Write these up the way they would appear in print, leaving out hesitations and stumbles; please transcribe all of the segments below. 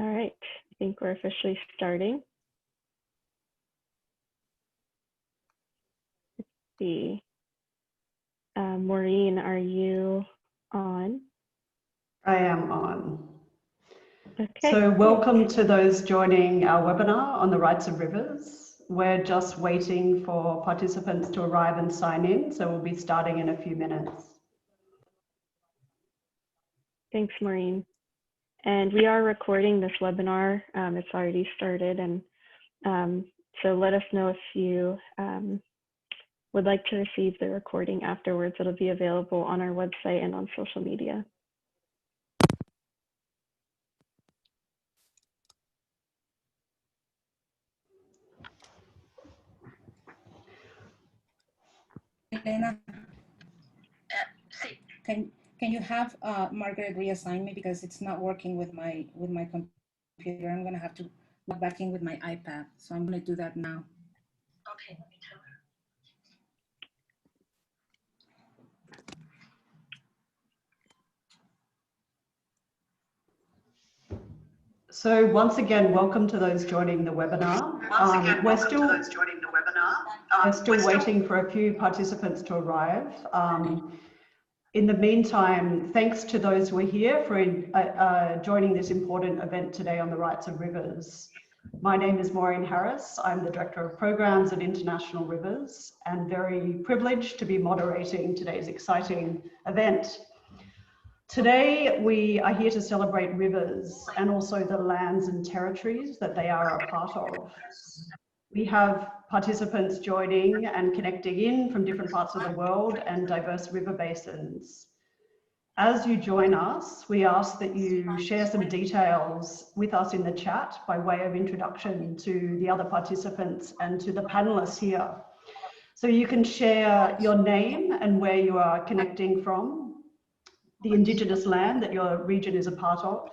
All right, I think we're officially starting. Let's see. Maureen, are you on? I am on. Okay. So welcome to those joining our webinar on the rights of rivers. We're just waiting for participants to arrive and sign in, so we'll be starting in a few minutes. Thanks, Maureen. And we are recording this webinar. It's already started, and so let us know if you would like to receive the recording afterwards. It'll be available on our website and on social media. Elena, can you have Margaret reassign me, because it's not working with my computer. I'm gonna have to log back in with my iPad, so I'm gonna do that now. Okay, let me tell her. So once again, welcome to those joining the webinar. We're still waiting for a few participants to arrive. In the meantime, thanks to those who are here for joining this important event today on the rights of rivers. My name is Maureen Harris. I'm the Director of Programs at International Rivers and very privileged to be moderating today's exciting event. Today, we are here to celebrate rivers and also the lands and territories that they are a part of. We have participants joining and connecting in from different parts of the world and diverse river basins. As you join us, we ask that you share some details with us in the chat by way of introduction to the other participants and to the panelists here. So you can share your name and where you are connecting from, the Indigenous land that your region is a part of,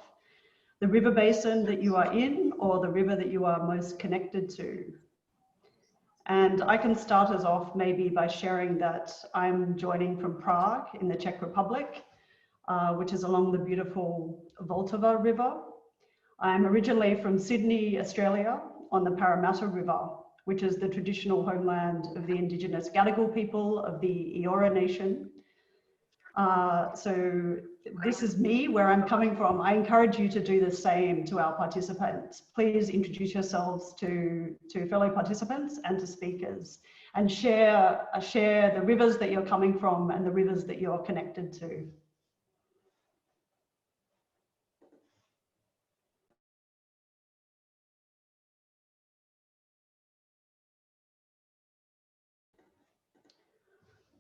the river basin that you are in, or the river that you are most connected to. And I can start us off maybe by sharing that I'm joining from Prague in the Czech Republic, which is along the beautiful Vltava River. I'm originally from Sydney, Australia, on the Parramatta River, which is the traditional homeland of the Indigenous Gadigal people of the Eora Nation. So this is me, where I'm coming from. I encourage you to do the same to our participants. Please introduce yourselves to fellow participants and to speakers, and share the rivers that you're coming from and the rivers that you're connected to.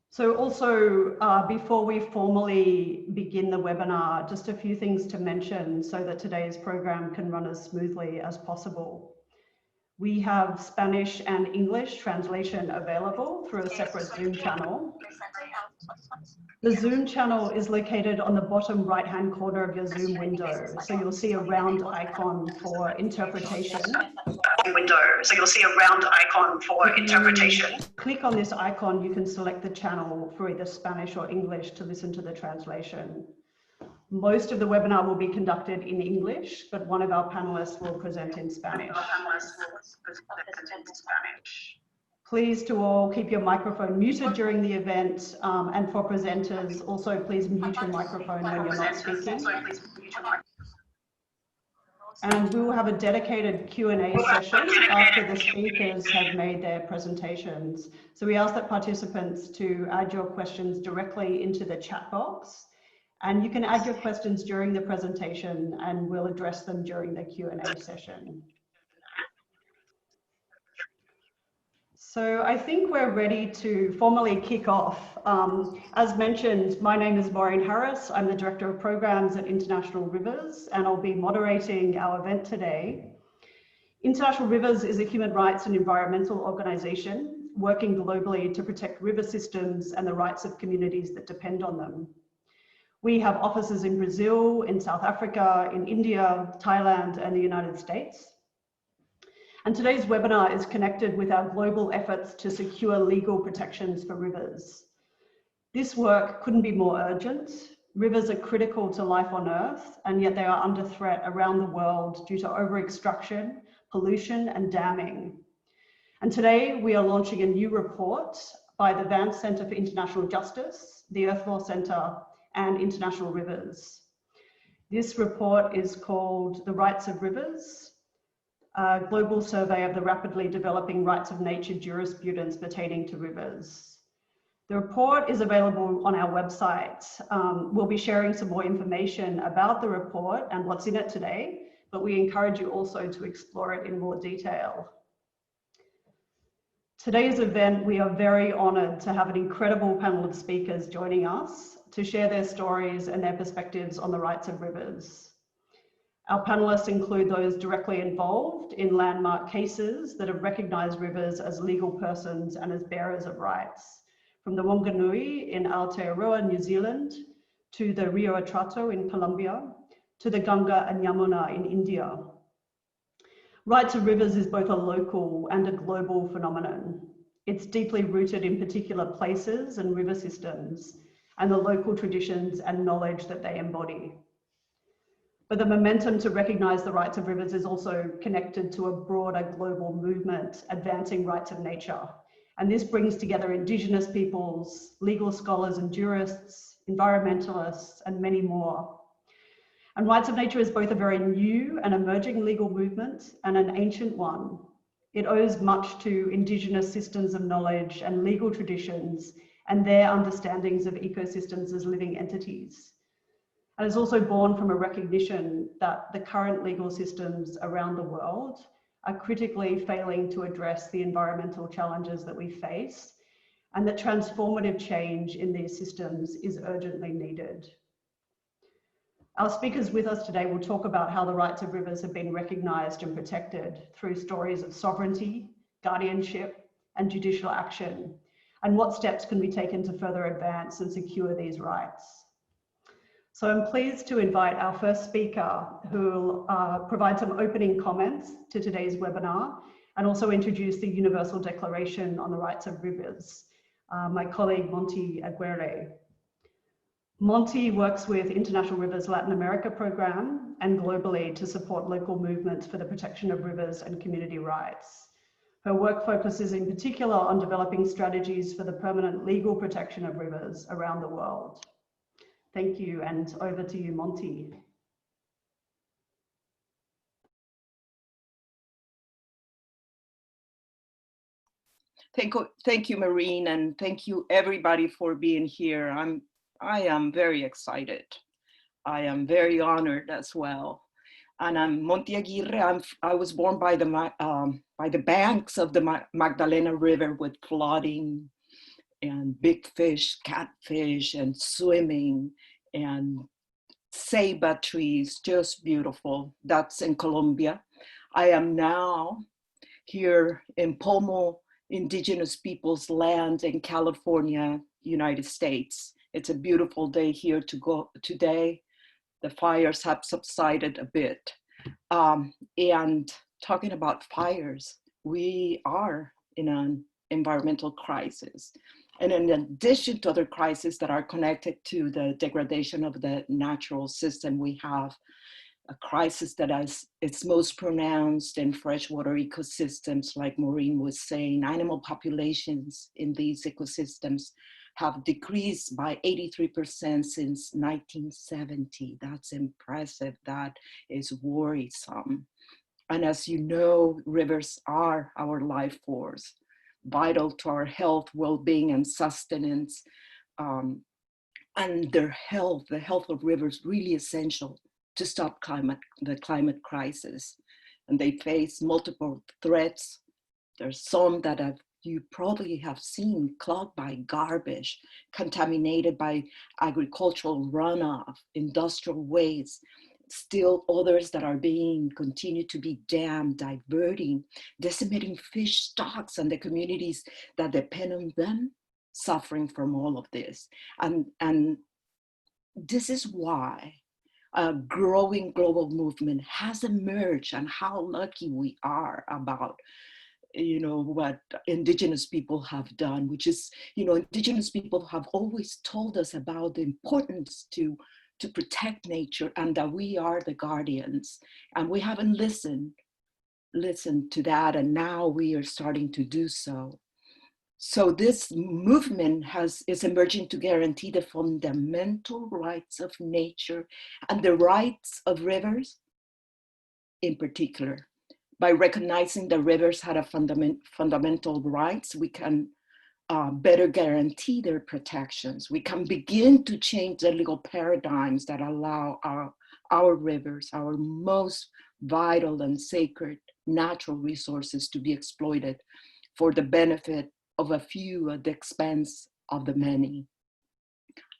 So also, before we formally begin the webinar, just a few things to mention so that today's program can run as smoothly as possible. We have Spanish and English translation available through a separate Zoom channel. The Zoom channel is located on the bottom right-hand corner of your Zoom window. So you'll see a round icon for interpretation. Click on this icon, you can select the channel for either Spanish or English to listen to the translation. Most of the webinar will be conducted in English, but one of our panelists will present in Spanish. Please to all keep your microphone muted during the event, and for presenters, also please mute your microphone when you're not speaking. And we will have a dedicated Q&A session after the speakers have made their presentations. So we ask that participants to add your questions directly into the chat box. And you can add your questions during the presentation and we'll address them during the Q&A session. So I think we're ready to formally kick off. As mentioned, my name is Maureen Harris. I'm the Director of Programs at International Rivers, and I'll be moderating our event today. International Rivers is a human rights and environmental organization working globally to protect river systems and the rights of communities that depend on them. We have offices in Brazil, in South Africa, in India, Thailand, and the United States. And today's webinar is connected with our global efforts to secure legal protections for rivers. This work couldn't be more urgent. Rivers are critical to life on Earth, and yet they are under threat around the world due to over-extraction, pollution, and damming. And today we are launching a new report by the Vhat Center for International Justice, the Earth Law Center, and International Rivers. This report is called The Rights of Rivers, a global survey of the rapidly developing rights of nature jurisprudence pertaining to rivers. The report is available on our website. We'll be sharing some more information about the report and what's in it today, but we encourage you also to explore it in more detail. Today's event, we are very honored to have an incredible panel of speakers joining us to share their stories and their perspectives on the rights of rivers. Our panelists include those directly involved in landmark cases that have recognized rivers as legal persons and as bearers of rights, from the Whanganui in Aotearoa, New Zealand, to the Rio Atrato in Colombia, to the Ganga and Yamuna in India. Rights of rivers is both a local and a global phenomenon. It's deeply rooted in particular places and river systems and the local traditions and knowledge that they embody. But the momentum to recognize the rights of rivers is also connected to a broader global movement advancing rights of nature. And this brings together Indigenous peoples, legal scholars and jurists, environmentalists, and many more. And rights of nature is both a very new and emerging legal movement and an ancient one. It owes much to Indigenous systems of knowledge and legal traditions and their understandings of ecosystems as living entities. And is also born from a recognition that the current legal systems around the world are critically failing to address the environmental challenges that we face, and that transformative change in these systems is urgently needed. Our speakers with us today will talk about how the rights of rivers have been recognised and protected through stories of sovereignty, guardianship, and judicial action, and what steps can be taken to further advance and secure these rights. So I'm pleased to invite our first speaker, who will provide some opening comments to today's webinar and also introduce the Universal Declaration on the Rights of Rivers, my colleague Monty Aguirre. Monty works with International Rivers Latin America program and globally to support local movements for the protection of rivers and community rights. Her work focuses in particular on developing strategies for the permanent legal protection of rivers around the world. Thank you, and over to you, Monty. Thank you, Maureen, and thank you everybody for being here. I am very excited. I am very honored as well. And I'm Monty Aguirre. I was born by the banks of the Magdalena River with flooding and big fish, catfish, and swimming, and ceiba trees, just beautiful. That's in Colombia. I am now here in Pomo Indigenous Peoples land in California, United States. It's a beautiful day here today. The fires have subsided a bit. And talking about fires, we are in an environmental crisis. And in addition to other crises that are connected to the degradation of the natural system, we have a crisis that it's most pronounced in freshwater ecosystems, like Maureen was saying. Animal populations in these ecosystems have decreased by 83% since 1970. That's impressive. That is worrisome. And as you know, rivers are our life force, vital to our health, well-being, and sustenance. And their health, the health of rivers, really essential to stop the climate crisis. And they face multiple threats. There's some that you probably have seen, clogged by garbage, contaminated by agricultural runoff, industrial waste. Still others that are continue to be dammed, diverting, decimating fish stocks and the communities that depend on them, suffering from all of this. And this is why a growing global movement has emerged, and how lucky we are about you know, what indigenous people have done, which is, you know, indigenous people have always told us about the importance to protect nature and that we are the guardians, and we haven't listened to that, and now we are starting to do so. So this movement is emerging to guarantee the fundamental rights of nature and the rights of rivers in particular. By recognizing that rivers had a fundamental rights, we can better guarantee their protections. We can begin to change the legal paradigms that allow our rivers, our most vital and sacred natural resources, to be exploited for the benefit of a few at the expense of the many.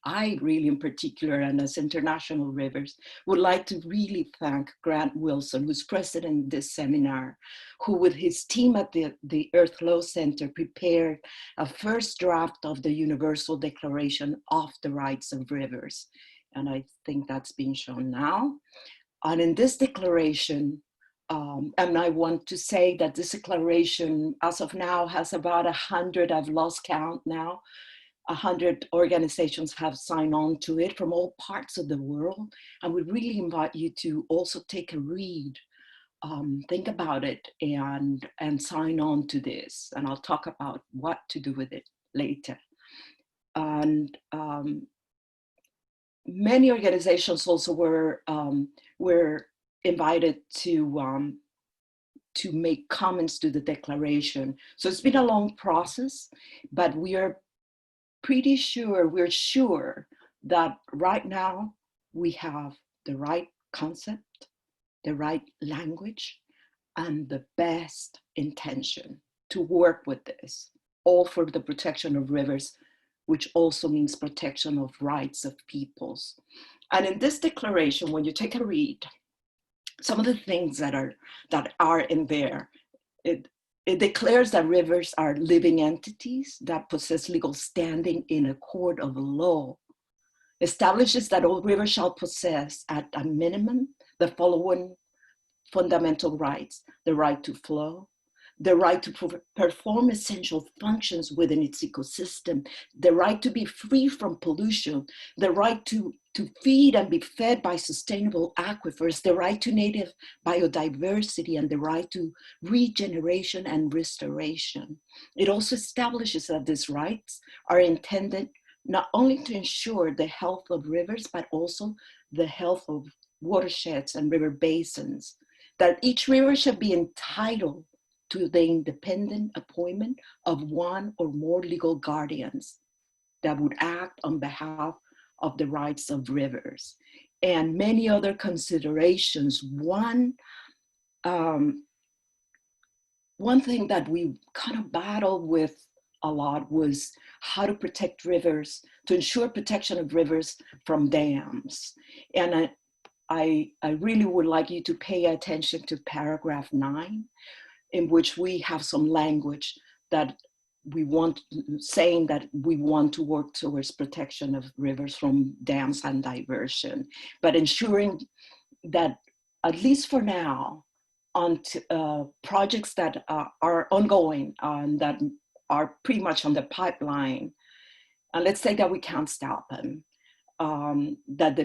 I really, in particular, and as International Rivers, would like to really thank Grant Wilson, who's president of this seminar, who with his team at the Earth Law Center prepared a first draft of the Universal Declaration of the Rights of Rivers. And I think that's being shown now. And in this declaration, and I want to say that this declaration, as of now, has about 100, I've lost count now, 100 organizations have signed on to it from all parts of the world. And we really invite you to also take a read, think about it, and sign on to this. And I'll talk about what to do with it later. And many organizations also were invited to make comments to the declaration. So it's been a long process, but we're sure that right now we have the right concept, the right language, and the best intention to work with this, all for the protection of rivers, which also means protection of rights of peoples. And in this declaration, when you take a read, some of the things that are in there, it declares that rivers are living entities that possess legal standing in a court of law, establishes that all rivers shall possess at a minimum the following fundamental rights: the right to flow, the right to perform essential functions within its ecosystem, the right to be free from pollution, the right to feed and be fed by sustainable aquifers, the right to native biodiversity, and the right to regeneration and restoration. It also establishes that these rights are intended not only to ensure the health of rivers, but also the health of watersheds and river basins, that each river should be entitled to the independent appointment of one or more legal guardians that would act on behalf of the rights of rivers, and many other considerations. One thing that we kind of battled with a lot was how to protect rivers, to ensure protection of rivers from dams. And I really would like you to pay attention to paragraph 9, in which we have some language that we want, saying that we want to work towards protection of rivers from dams and diversion, but ensuring that, at least for now, on projects that are ongoing and that are pretty much on the pipeline, and let's say that we can't stop them, that the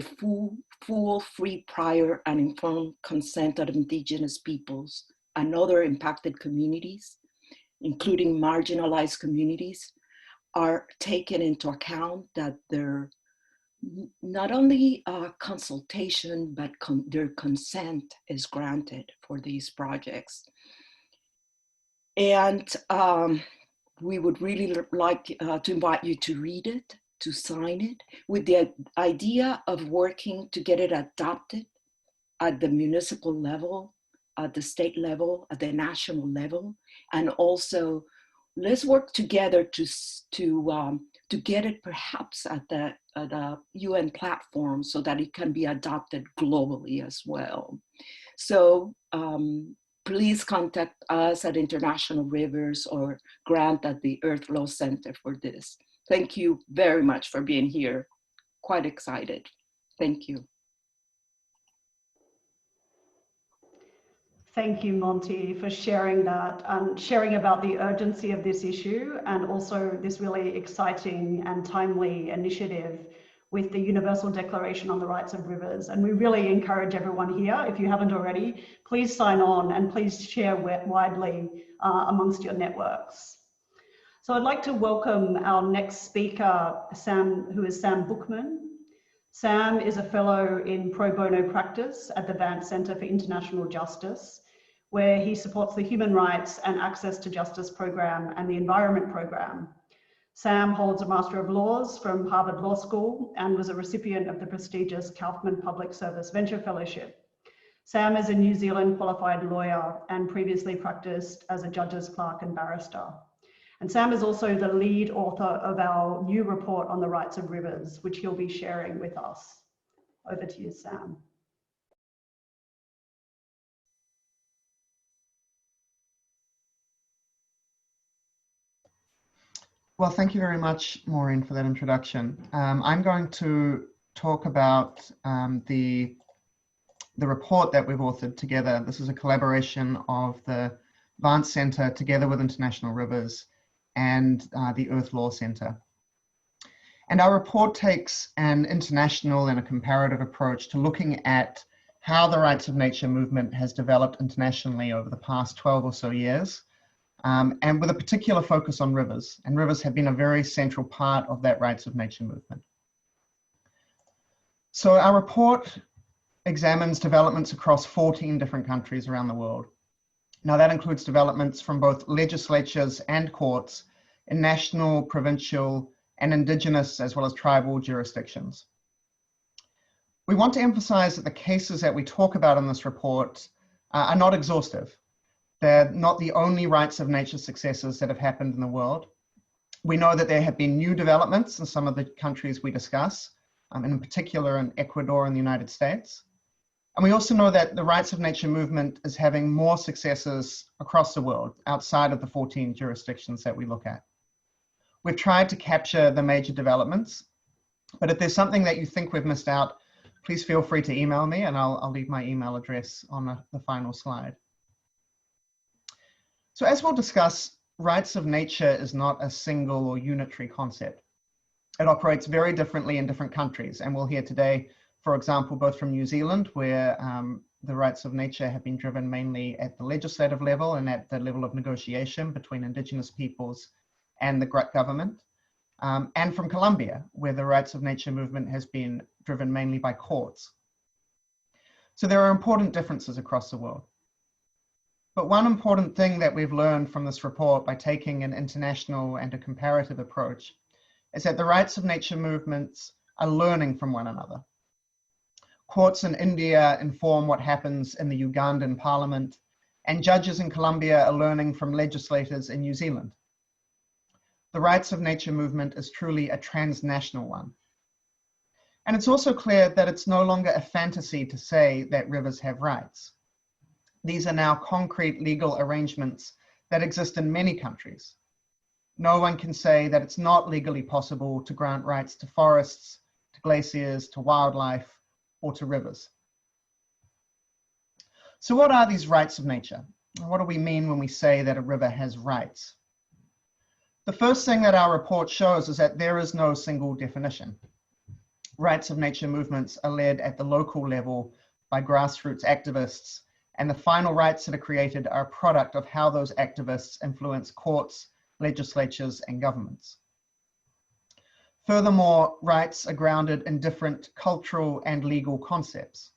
full, free, prior, and informed consent of indigenous peoples and other impacted communities, including marginalized communities, are taken into account, that their not only consultation, but their consent is granted for these projects. And we would really like to invite you to read it, to sign it, with the idea of working to get it adopted at the municipal level, at the state level, at the national level, and also let's work together to get it perhaps at the UN platform so that it can be adopted globally as well. So please contact us at International Rivers or Grant at the Earth Law Center for this. Thank you very much for being here. Quite excited. Thank you. Thank you, Monty, for sharing that and sharing about the urgency of this issue and also this really exciting and timely initiative with the Universal Declaration on the Rights of Rivers. And we really encourage everyone here, if you haven't already, please sign on and please share widely amongst your networks. So I'd like to welcome our next speaker, Sam, who is Sam Bookman. Sam is a fellow in pro bono practice at the Vhat Center for International Justice, where he supports the Human Rights and Access to Justice program and the Environment program. Sam holds a Master of Laws from Harvard Law School and was a recipient of the prestigious Kaufman Public Service Venture Fellowship. Sam is a New Zealand qualified lawyer and previously practiced as a judge's clerk and barrister. And Sam is also the lead author of our new report on the rights of rivers, which he'll be sharing with us. Over to you, Sam. Well, thank you very much, Maureen, for that introduction. I'm going to talk about the report that we've authored together. This is a collaboration of the Vhat Center together with International Rivers and the Earth Law Center. And our report takes an international and a comparative approach to looking at how the rights of nature movement has developed internationally over the past 12 or so years, and with a particular focus on rivers. And rivers have been a very central part of that rights of nature movement. So our report examines developments across 14 different countries around the world. Now that includes developments from both legislatures and courts in national, provincial, and indigenous as well as tribal jurisdictions. We want to emphasize that the cases that we talk about in this report are not exhaustive. They're not the only rights of nature successes that have happened in the world. We know that there have been new developments in some of the countries we discuss, and in particular in Ecuador and the United States. And we also know that the rights of nature movement is having more successes across the world outside of the 14 jurisdictions that we look at. We've tried to capture the major developments, but if there's something that you think we've missed out, please feel free to email me and I'll leave my email address on the final slide. So as we'll discuss, rights of nature is not a single or unitary concept. It operates very differently in different countries, and we'll hear today, for example, both from New Zealand, where the rights of nature have been driven mainly at the legislative level and at the level of negotiation between indigenous peoples and the government, and from Colombia, where the rights of nature movement has been driven mainly by courts. So there are important differences across the world. But one important thing that we've learned from this report by taking an international and a comparative approach is that the rights of nature movements are learning from one another. Courts in India inform what happens in the Ugandan parliament, and judges in Colombia are learning from legislators in New Zealand. The rights of nature movement is truly a transnational one. And it's also clear that it's no longer a fantasy to say that rivers have rights. These are now concrete legal arrangements that exist in many countries. No one can say that it's not legally possible to grant rights to forests, to glaciers, to wildlife, or to rivers. So what are these rights of nature? What do we mean when we say that a river has rights? The first thing that our report shows is that there is no single definition. Rights of nature movements are led at the local level by grassroots activists, and the final rights that are created are a product of how those activists influence courts, legislatures, and governments. Furthermore, rights are grounded in different cultural and legal concepts.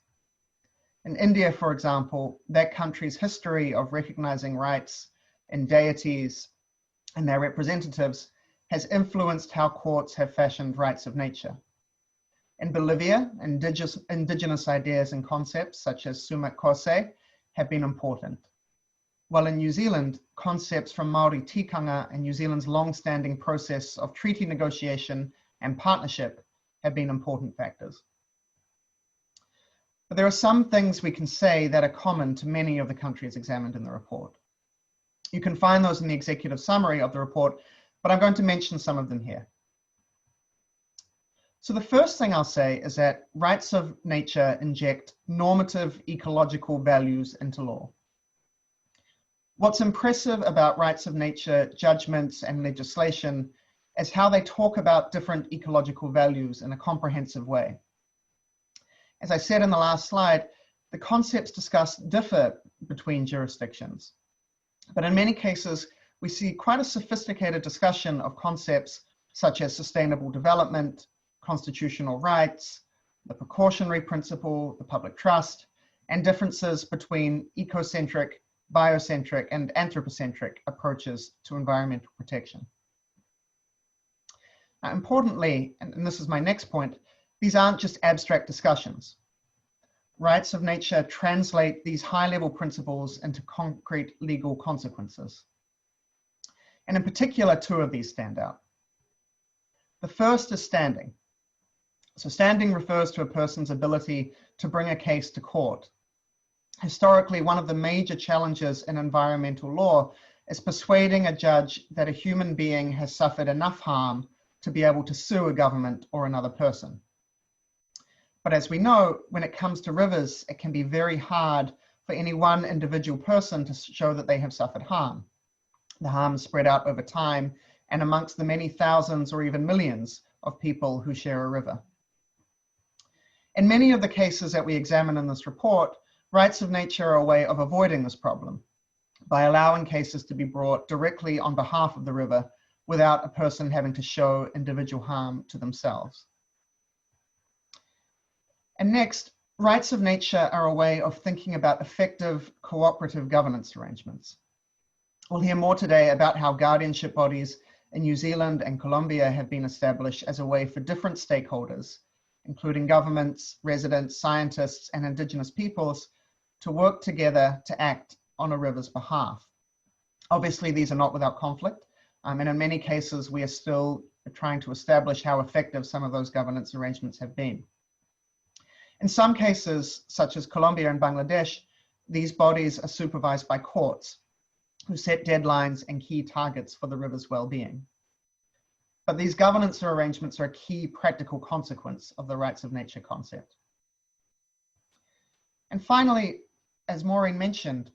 In India, for example, that country's history of recognizing rights in deities and their representatives has influenced how courts have fashioned rights of nature. In Bolivia, indigenous ideas and concepts such as sumak kose have been important. While in New Zealand, concepts from Māori tikanga and New Zealand's long-standing process of treaty negotiation and partnership have been important factors. But there are some things we can say that are common to many of the countries examined in the report. You can find those in the executive summary of the report, but I'm going to mention some of them here. So the first thing I'll say is that rights of nature inject normative ecological values into law. What's impressive about rights of nature judgments and legislation is how they talk about different ecological values in a comprehensive way. As I said in the last slide, the concepts discussed differ between jurisdictions, but in many cases, we see quite a sophisticated discussion of concepts such as sustainable development, constitutional rights, the precautionary principle, the public trust, and differences between ecocentric, biocentric, and anthropocentric approaches to environmental protection. Now, importantly, and this is my next point, these aren't just abstract discussions. Rights of nature translate these high-level principles into concrete legal consequences. And in particular, two of these stand out. The first is standing. So standing refers to a person's ability to bring a case to court. Historically, one of the major challenges in environmental law is persuading a judge that a human being has suffered enough harm to be able to sue a government or another person. But as we know, when it comes to rivers, it can be very hard for any one individual person to show that they have suffered harm. The harm is spread out over time and amongst the many thousands or even millions of people who share a river. In many of the cases that we examine in this report, rights of nature are a way of avoiding this problem by allowing cases to be brought directly on behalf of the river without a person having to show individual harm to themselves. And next, rights of nature are a way of thinking about effective cooperative governance arrangements. We'll hear more today about how guardianship bodies in New Zealand and Colombia have been established as a way for different stakeholders, including governments, residents, scientists, and indigenous peoples, to work together to act on a river's behalf. Obviously, these are not without conflict, and in many cases, we are still trying to establish how effective some of those governance arrangements have been. In some cases, such as Colombia and Bangladesh, these bodies are supervised by courts who set deadlines and key targets for the river's well-being. But these governance arrangements are a key practical consequence of the rights of nature concept. And finally, as Maureen mentioned,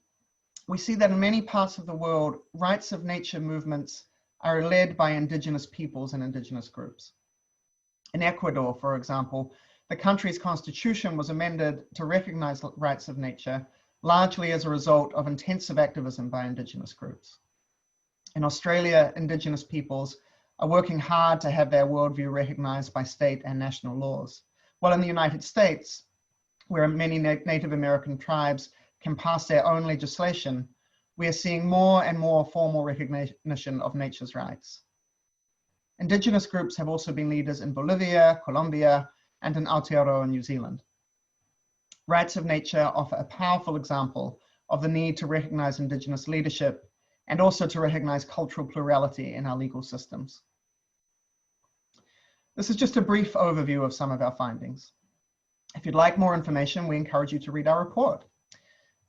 we see that in many parts of the world, rights of nature movements are led by indigenous peoples and indigenous groups. In Ecuador, for example, the country's constitution was amended to recognize rights of nature largely as a result of intensive activism by indigenous groups. In Australia, indigenous peoples are working hard to have their worldview recognized by state and national laws. While in the United States, where many Native American tribes can pass their own legislation, we are seeing more and more formal recognition of nature's rights. Indigenous groups have also been leaders in Bolivia, Colombia, and in Aotearoa, New Zealand. Rights of nature offer a powerful example of the need to recognize indigenous leadership and also to recognize cultural plurality in our legal systems. This is just a brief overview of some of our findings. If you'd like more information, we encourage you to read our report.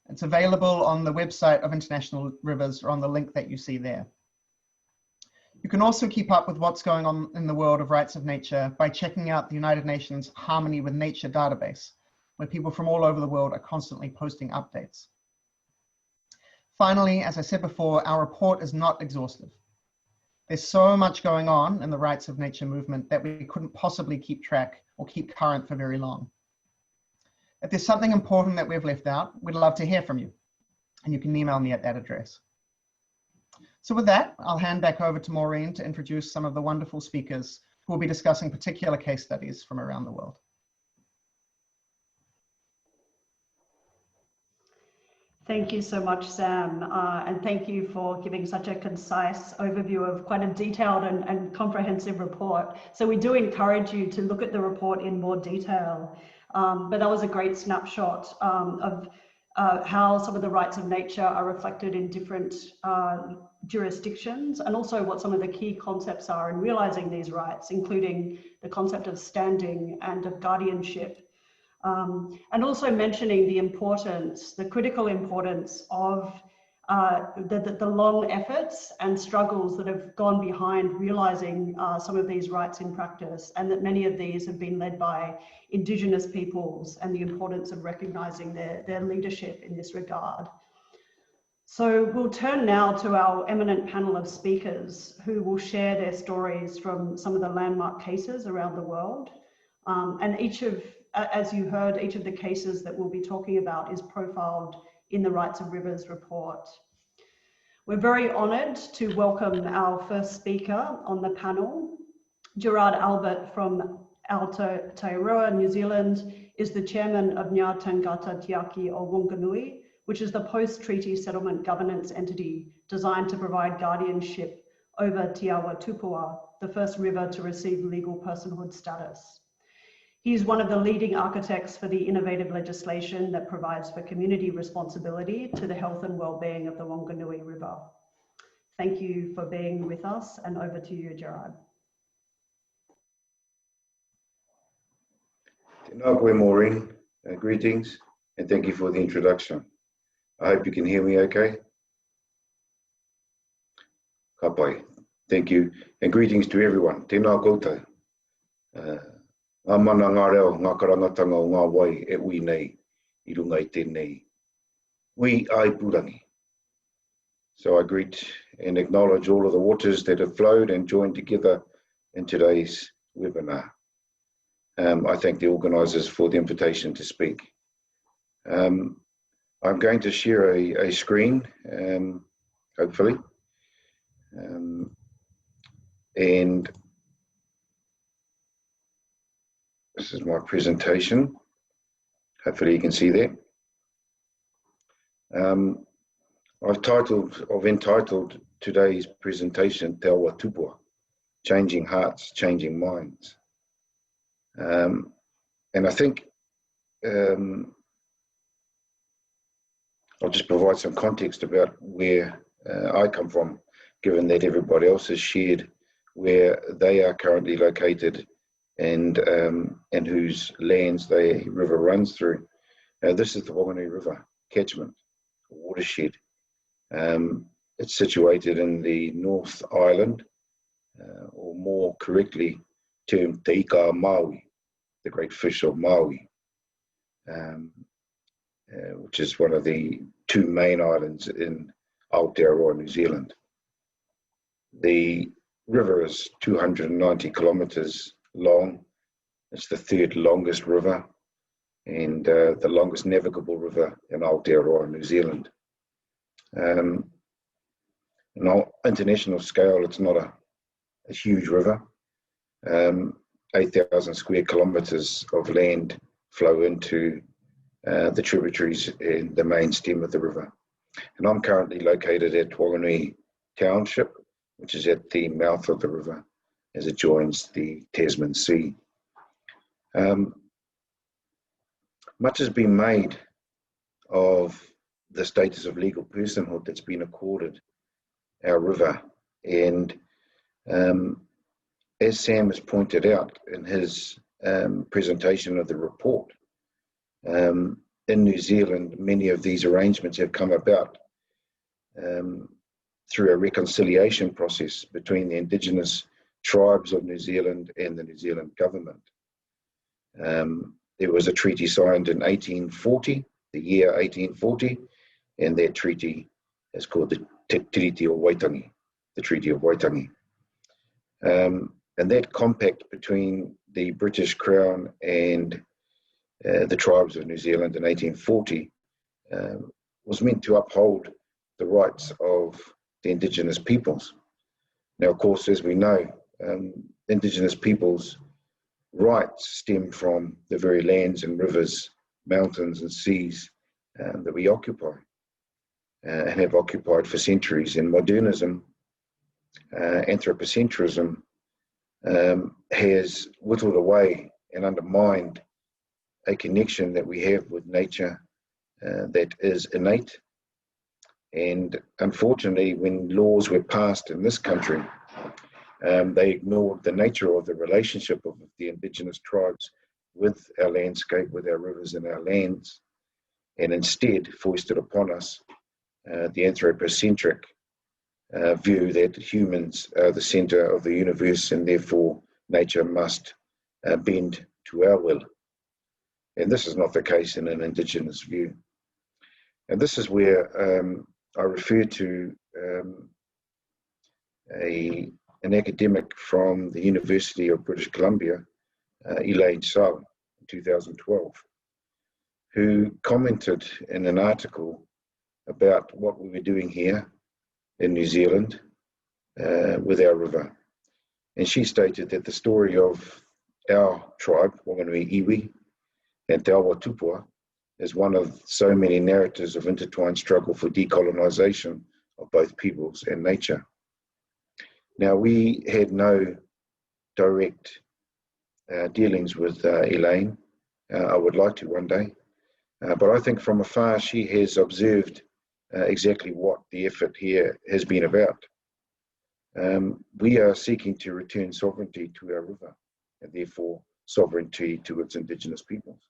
It's available on the website of International Rivers or on the link that you see there. You can also keep up with what's going on in the world of rights of nature by checking out the United Nations Harmony with Nature database, where people from all over the world are constantly posting updates. Finally, as I said before, our report is not exhaustive. There's so much going on in the rights of nature movement that we couldn't possibly keep track or keep current for very long. If there's something important that we've left out, we'd love to hear from you, and you can email me at that address. So with that, I'll hand back over to Maureen to introduce some of the wonderful speakers who will be discussing particular case studies from around the world. Thank you so much, Sam, and thank you for giving such a concise overview of quite a detailed and comprehensive report. So we do encourage you to look at the report in more detail, but that was a great snapshot of how some of the rights of nature are reflected in different jurisdictions, and also what some of the key concepts are in realizing these rights, including the concept of standing and of guardianship. And also mentioning the importance, the critical importance of the long efforts and struggles that have gone behind realizing some of these rights in practice, and that many of these have been led by Indigenous peoples, and the importance of recognizing their leadership in this regard. So we'll turn now to our eminent panel of speakers who will share their stories from some of the landmark cases around the world. And as you heard, each of the cases that we'll be talking about is profiled in the Rights of Rivers report. We're very honoured to welcome our first speaker on the panel. Gerrard Albert from Aotearoa, New Zealand, is the chairman of Ngā Tangata Tiaki o Whanganui, which is the post-treaty settlement governance entity designed to provide guardianship over Te Awa Tupua, the first river to receive legal personhood status. He is one of the leading architects for the innovative legislation that provides for community responsibility to the health and well-being of the Whanganui River. Thank you for being with us, and over to you, Gerrard. Tēnā koe, Maureen. Greetings, and thank you for the introduction. I hope you can hear me okay. Ka pai. Thank you, and greetings to everyone. Tēnā koutou. Ngā mana ngā reo, ngā karangatanga o ngā wai e ui nei, I runga I tēnei. Ui ai Paerangi. So I greet and acknowledge all of the waters that have flowed and joined together in today's webinar. I thank the organisers for the invitation to speak. I'm going to share a screen, hopefully, and this is my presentation. Hopefully you can see that. I've entitled today's presentation Te Awa Tupua, Changing Hearts, Changing Minds. And I think I'll just provide some context about where I come from, given that everybody else has shared where they are currently located and whose lands the river runs through. This is the Whanganui River catchment, watershed. It's situated in the North Island, or more correctly termed Te Ika Maui, the great fish of Maui, which is one of the two main islands in Aotearoa, New Zealand. The river is 290 kilometres long. It's the third longest river and the longest navigable river in Aotearoa, New Zealand. On an international scale, it's not a huge river. 8,000 square kilometres of land flow into the tributaries and the main stem of the river. And I'm currently located at Whanganui Township, which is at the mouth of the river as it joins the Tasman Sea. Much has been made of the status of legal personhood that's been accorded our river, and as Sam has pointed out in his presentation of the report, in New Zealand, many of these arrangements have come about through a reconciliation process between the Indigenous tribes of New Zealand and the New Zealand government. There was a treaty signed in 1840, the year 1840, and that treaty is called the Treaty of Waitangi, the Treaty of Waitangi. And that compact between the British Crown and the tribes of New Zealand in 1840 was meant to uphold the rights of the Indigenous peoples. Now, of course, as we know, Indigenous peoples' rights stem from the very lands and rivers, mountains and seas that we occupy and have occupied for centuries. And modernism, anthropocentrism, has whittled away and undermined a connection that we have with nature that is innate. And unfortunately, when laws were passed in this country, they ignored the nature of the relationship of the Indigenous tribes with our landscape, with our rivers and our lands, and instead foisted upon us the anthropocentric view that humans are the centre of the universe and therefore nature must bend to our will. And this is not the case in an Indigenous view. And this is where I refer to an academic from the University of British Columbia, Elaine Sau, in 2012, who commented in an article about what we were doing here in New Zealand with our river. And she stated that the story of our tribe, Whanganui Iwi, and Te Awa Tupua, is one of so many narratives of intertwined struggle for decolonisation of both peoples and nature. Now, we had no direct dealings with Elaine. I would like to one day. But I think from afar she has observed exactly what the effort here has been about. We are seeking to return sovereignty to our river, and therefore sovereignty to its indigenous peoples.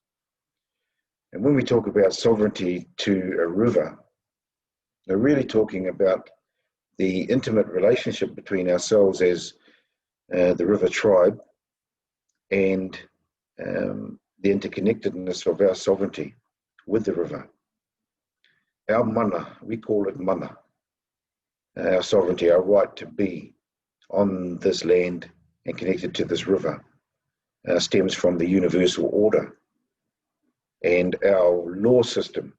And when we talk about sovereignty to a river, we're really talking about the intimate relationship between ourselves as the river tribe and the interconnectedness of our sovereignty with the river. Our mana, we call it mana, our sovereignty, our right to be on this land and connected to this river, stems from the universal order. And our law system,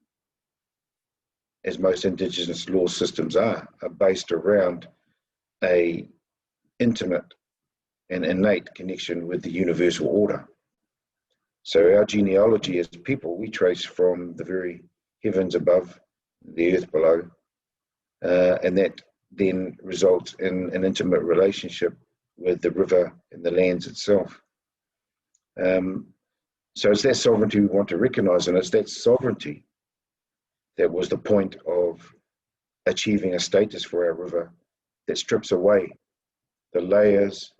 as most indigenous law systems are based around a intimate and innate connection with the universal order. So our genealogy as people, we trace from the very heavens above, the earth below, and that then results in an intimate relationship with the river and the lands itself. So it's that sovereignty we want to recognise, and it's that sovereignty that was the point of achieving a status for our river that strips away the layers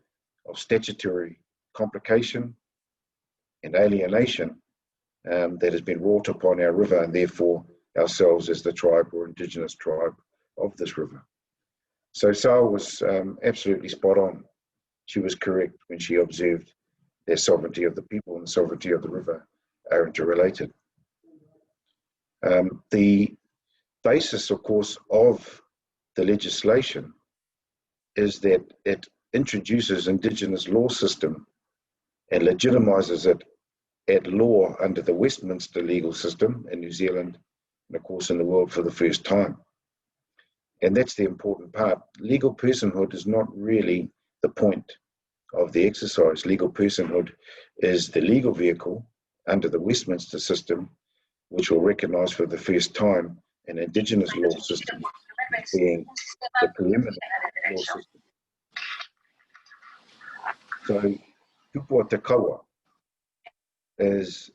of statutory complication and alienation that has been wrought upon our river, and therefore ourselves as the tribe or indigenous tribe of this river. So Sal was absolutely spot on. She was correct when she observed that sovereignty of the people and the sovereignty of the river are interrelated. The basis, of course, of the legislation is that it introduces indigenous law system and legitimises it at law under the Westminster legal system in New Zealand and, of course, in the world for the first time. And that's the important part. Legal personhood is not really the point of the exercise. Legal personhood is the legal vehicle under the Westminster system, which will recognise for the first time an indigenous law system being the preeminent law system. So, tupua te kaua is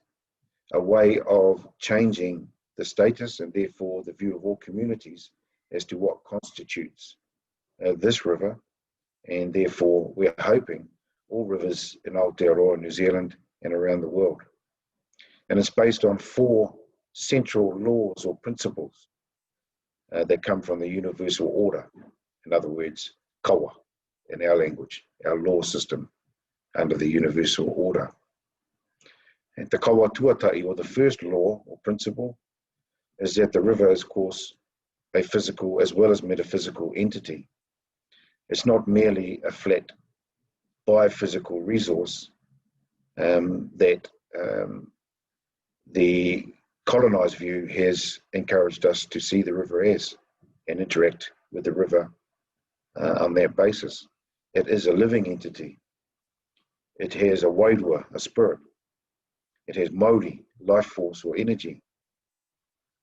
a way of changing the status and therefore the view of all communities as to what constitutes this river, and therefore we're hoping all rivers in Aotearoa, New Zealand and around the world. And it's based on 4 central laws or principles that come from the universal order. In other words, kaua in our language, our law system under the universal order. And the kaua tuatai, or the first law or principle, is that the river is, of course, a physical as well as metaphysical entity. It's not merely a flat biophysical resource that the colonised view has encouraged us to see the river as and interact with the river on that basis. It is a living entity. It has a wairua, a spirit. It has mauri, life force or energy.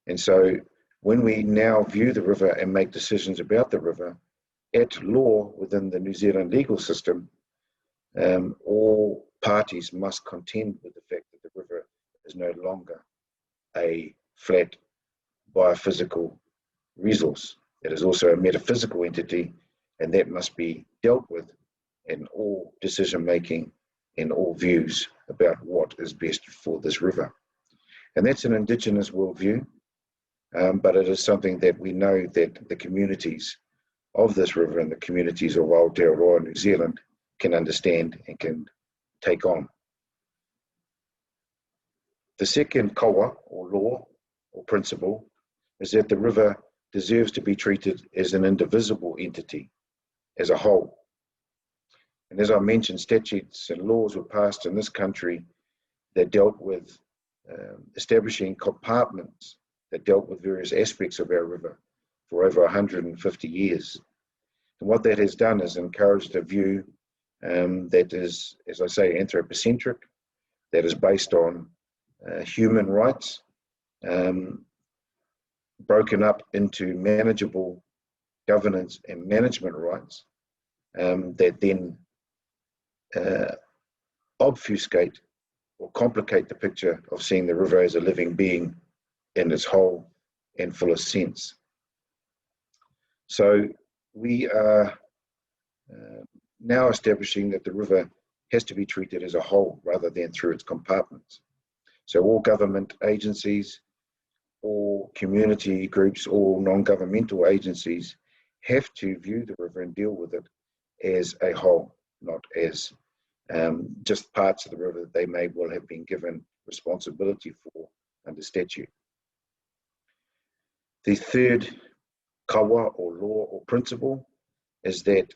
And so when we now view the river and make decisions about the river at law within the New Zealand legal system, all parties must contend with the fact that the river is no longer a flat biophysical resource. It is also a metaphysical entity, and that must be dealt with in all decision making and all views about what is best for this river. And that's an Indigenous worldview, but it is something that we know that the communities of this river and the communities of Aotearoa, New Zealand, can understand and can take on. The second kaua, or law, or principle, is that the river deserves to be treated as an indivisible entity, as a whole. And as I mentioned, statutes and laws were passed in this country that dealt with establishing compartments that dealt with various aspects of our river for over 150 years. And what that has done is encouraged a view that is, as I say, anthropocentric, that is based on human rights, broken up into manageable governance and management rights that then obfuscate or complicate the picture of seeing the river as a living being in its whole and fullest sense. So we are now establishing that the river has to be treated as a whole rather than through its compartments. So all government agencies, all community groups, all non-governmental agencies have to view the river and deal with it as a whole, not as just parts of the river that they may well have been given responsibility for under statute. The third kawa or law or principle is that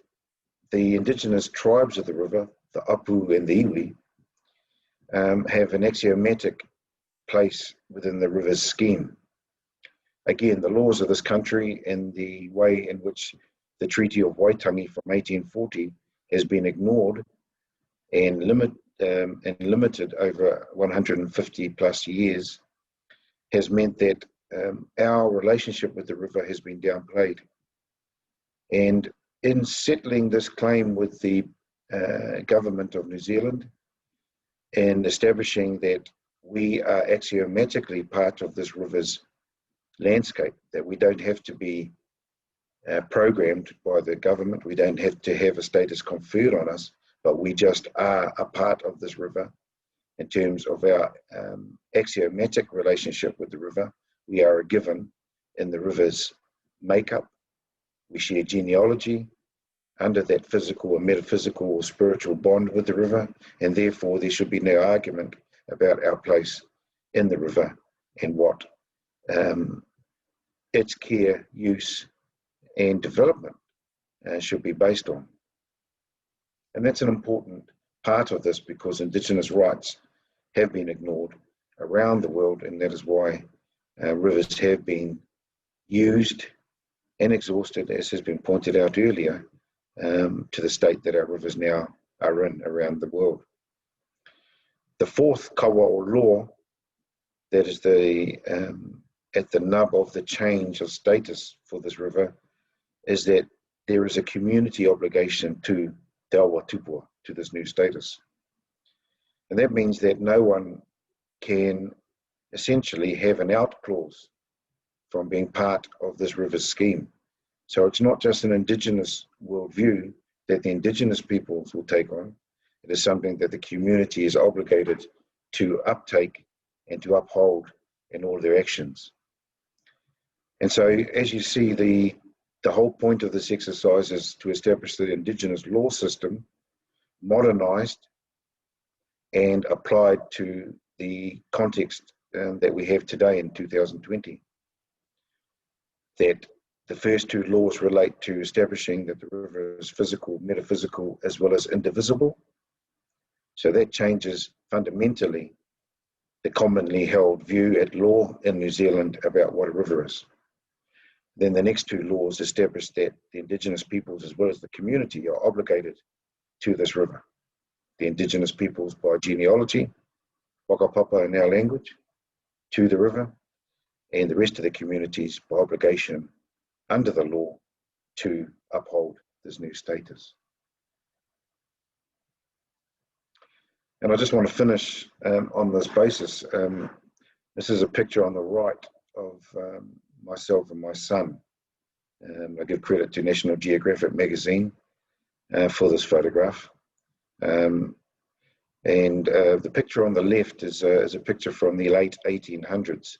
the indigenous tribes of the river, the hapu and the iwi, have an axiomatic place within the river's scheme. Again, the laws of this country and the way in which the Treaty of Waitangi from 1840 has been ignored and limited over 150 plus years has meant that our relationship with the river has been downplayed. And in settling this claim with the government of New Zealand and establishing that we are axiomatically part of this river's landscape, that we don't have to be programmed by the government, we don't have to have a status conferred on us, but we just are a part of this river in terms of our axiomatic relationship with the river. We are a given in the river's makeup. We share genealogy under that physical or metaphysical or spiritual bond with the river, and therefore there should be no argument about our place in the river and what its care, use, and development should be based on. And that's an important part of this because Indigenous rights have been ignored around the world, and that is why rivers have been used and exhausted, as has been pointed out earlier, to the state that our rivers now are in around the world. The fourth kawa or law that is at the nub of the change of status for this river is that there is a community obligation to Te Awa Tupua, to this new status. And that means that no one can essentially have an out clause from being part of this river's scheme. So it's not just an Indigenous worldview that the Indigenous peoples will take on. It is something that the community is obligated to uptake and to uphold in all their actions. And so, as you see, the whole point of this exercise is to establish the Indigenous law system, modernized and applied to the context that we have today in 2020. That the first two laws relate to establishing that the river is physical, metaphysical, as well as indivisible. So that changes fundamentally the commonly held view at law in New Zealand about what a river is. Then the next two laws establish that the Indigenous peoples as well as the community are obligated to this river. The Indigenous peoples by genealogy, whakapapa in our language, to the river, and the rest of the communities by obligation under the law to uphold this new status. And I just want to finish on this basis. This is a picture on the right of myself and my son. I give credit to National Geographic magazine for this photograph. And the picture on the left is a picture from the late 1800s,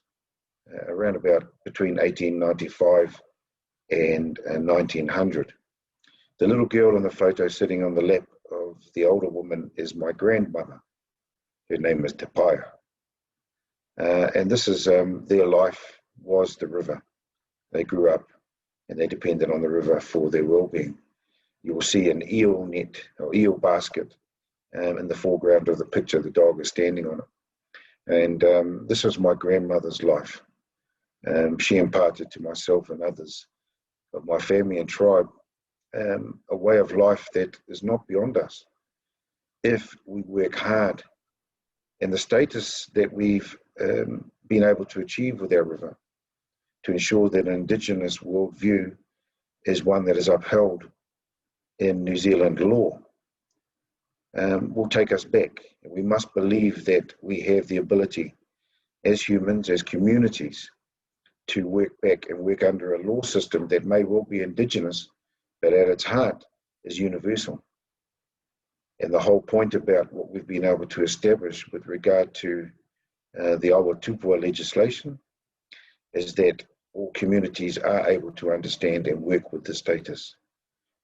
around about between 1895 and 1900. The little girl in the photo sitting on the lap of the older woman is my grandmother. Her name is Te Paia. And this is their life was the river. They grew up and they depended on the river for their well-being. You will see an eel net or eel basket in the foreground of the picture. The dog is standing on it. And this was my grandmother's life. She imparted to myself and others of my family and tribe a way of life that is not beyond us if we work hard. And the status that we've been able to achieve with our river to ensure that an Indigenous worldview is one that is upheld in New Zealand law will take us back. We must believe that we have the ability as humans, as communities, to work back and work under a law system that may well be Indigenous, but at its heart is universal. And the whole point about what we've been able to establish with regard to the Awa Tupua legislation is that all communities are able to understand and work with the status.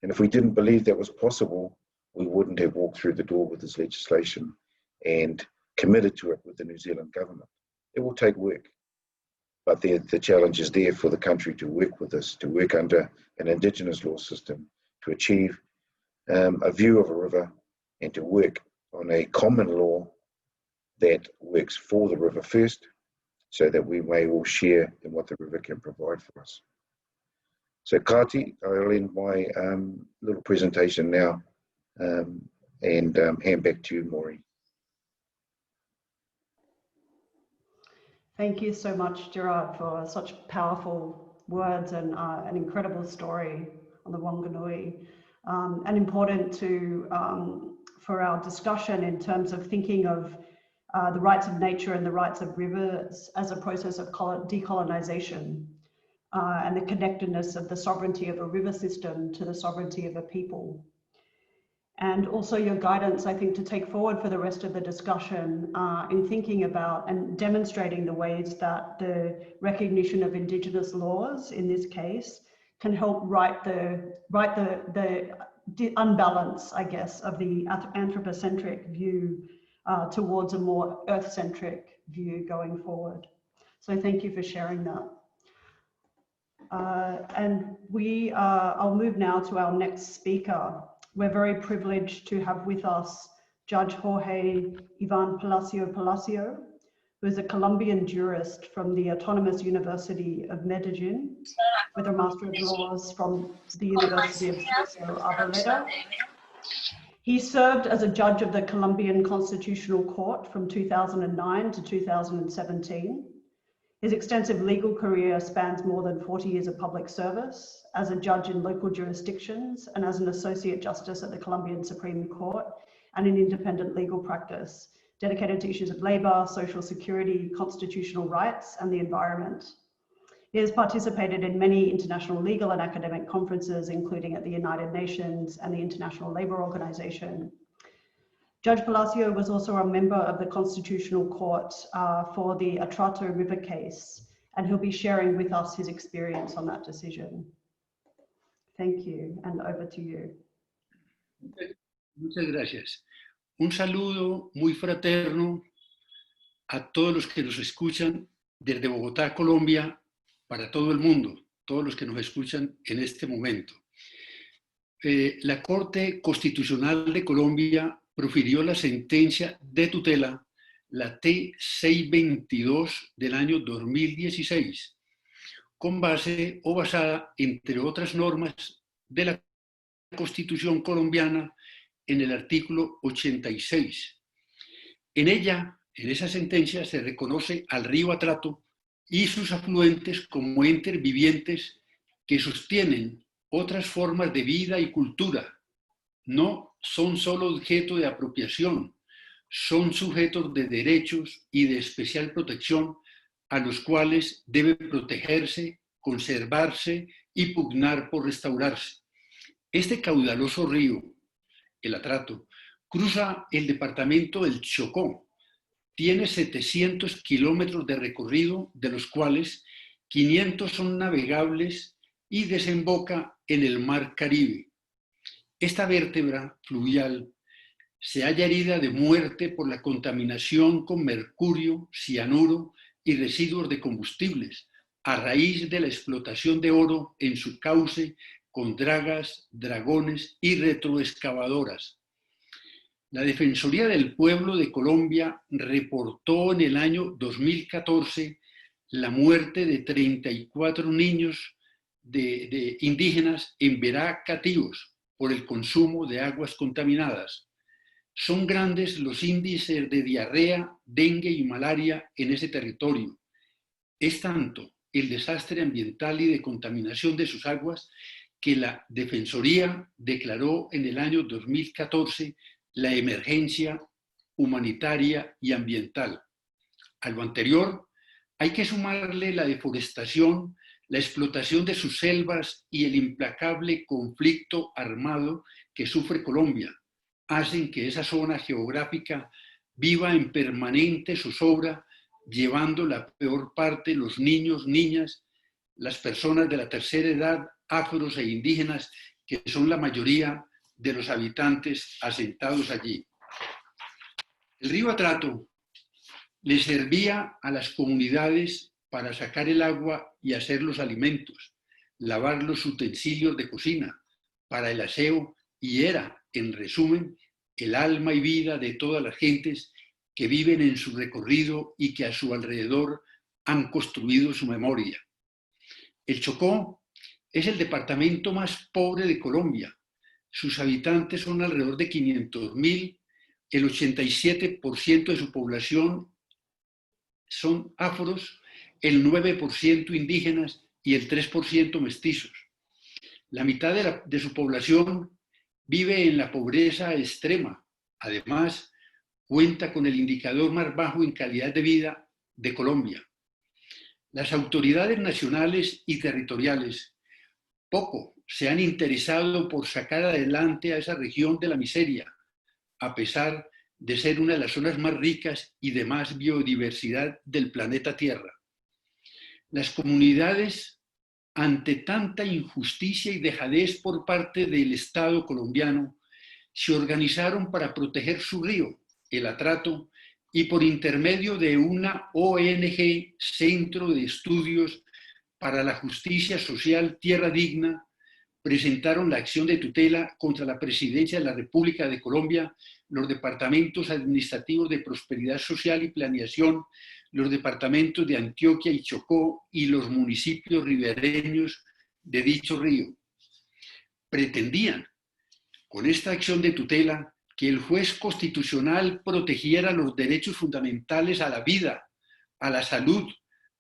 And if we didn't believe that was possible, we wouldn't have walked through the door with this legislation and committed to it with the New Zealand government. It will take work, but the challenge is there for the country to work with us, to work under an Indigenous law system, to achieve a view of a river and to work on a common law that works for the river first, so that we may all share in what the river can provide for us. So Kati, I'll end my little presentation now and hand back to you, Maureen. Thank you so much, Gerrard, for such powerful words and an incredible story on the Whanganui, and important to for our discussion in terms of thinking of the rights of nature and the rights of rivers as a process of decolonization, and the connectedness of the sovereignty of a river system to the sovereignty of a people. And also your guidance, I think, to take forward for the rest of the discussion in thinking about and demonstrating the ways that the recognition of Indigenous laws, in this case, can help right the unbalance, I guess, of the anthropocentric view towards a more earth-centric view going forward. So thank you for sharing that. And I'll move now to our next speaker. We're very privileged to have with us Judge Jorge Iván Palacio, who is a Colombian jurist from the Autonomous University of Medellin, with a Master of Laws from the University of Arboleda. He served as a judge of the Colombian Constitutional Court from 2009 to 2017. His extensive legal career spans more than 40 years of public service as a judge in local jurisdictions and as an associate justice at the Colombian Supreme Court, and in independent legal practice dedicated to issues of labor, social security, constitutional rights, and the environment. He has participated in many international legal and academic conferences, including at the United Nations and the International Labour Organization. Judge Palacio was also a member of the Constitutional Court for the Atrato River case, and he'll be sharing with us his experience on that decision. Thank you, and over to you. Muchas gracias. Un saludo muy fraterno a todos los que nos escuchan desde Bogotá, Colombia, para todo el mundo, todos los que nos escuchan en este momento. La Corte Constitucional de Colombia profirió la sentencia de tutela, la T-622 del año 2016, con base o basada, entre otras normas, de la Constitución colombiana en el artículo 86. En ella, en esa sentencia, se reconoce al río Atrato y sus afluentes como entes vivientes que sostienen otras formas de vida y cultura. No son solo objeto de apropiación, son sujetos de derechos y de especial protección a los cuales debe protegerse, conservarse y pugnar por restaurarse. Este caudaloso río, el Atrato, cruza el departamento del Chocó. Tiene 700 kilómetros de recorrido, de los cuales 500 son navegables y desemboca en el Mar Caribe. Esta vértebra fluvial se halla herida de muerte por la contaminación con mercurio, cianuro y residuos de combustibles, a raíz de la explotación de oro en su cauce con dragas, dragones y retroexcavadoras. La Defensoría del Pueblo de Colombia reportó en el año 2014 la muerte de 34 niños de indígenas en Vhat cativos por el consumo de aguas contaminadas. Son grandes los índices de diarrea, dengue y malaria en ese territorio. Es tanto el desastre ambiental y de contaminación de sus aguas que la Defensoría declaró en el año 2014 la emergencia humanitaria y ambiental. A lo anterior, hay que sumarle la deforestación, la explotación de sus selvas y el implacable conflicto armado que sufre Colombia. Hacen que esa zona geográfica viva en permanente zozobra, llevando la peor parte los niños, niñas, las personas de la tercera edad, afros e indígenas, que son la mayoría de los habitantes asentados allí. El río Atrato le servía a las comunidades para sacar el agua y hacer los alimentos, lavar los utensilios de cocina, para el aseo, y era, en resumen, el alma y vida de todas las gentes que viven en su recorrido y que a su alrededor han construido su memoria. El Chocó es el departamento más pobre de Colombia. Sus habitantes son alrededor de 500.000, el 87% de su población son afros, el 9% indígenas y el 3% mestizos. La mitad de su población vive en la pobreza extrema. Además, cuenta con el indicador más bajo en calidad de vida de Colombia. Las autoridades nacionales y territoriales poco se han interesado por sacar adelante a esa región de la miseria, a pesar de ser una de las zonas más ricas y de más biodiversidad del planeta Tierra. Las comunidades, ante tanta injusticia y dejadez por parte del Estado colombiano, se organizaron para proteger su río, el Atrato, y por intermedio de una ONG, Centro de Estudios para la Justicia Social Tierra Digna, presentaron la acción de tutela contra la Presidencia de la República de Colombia, los departamentos administrativos de Prosperidad Social y Planeación, los departamentos de Antioquia y Chocó y los municipios ribereños de dicho río. Pretendían, con esta acción de tutela, que el juez constitucional protegiera los derechos fundamentales a la vida, a la salud,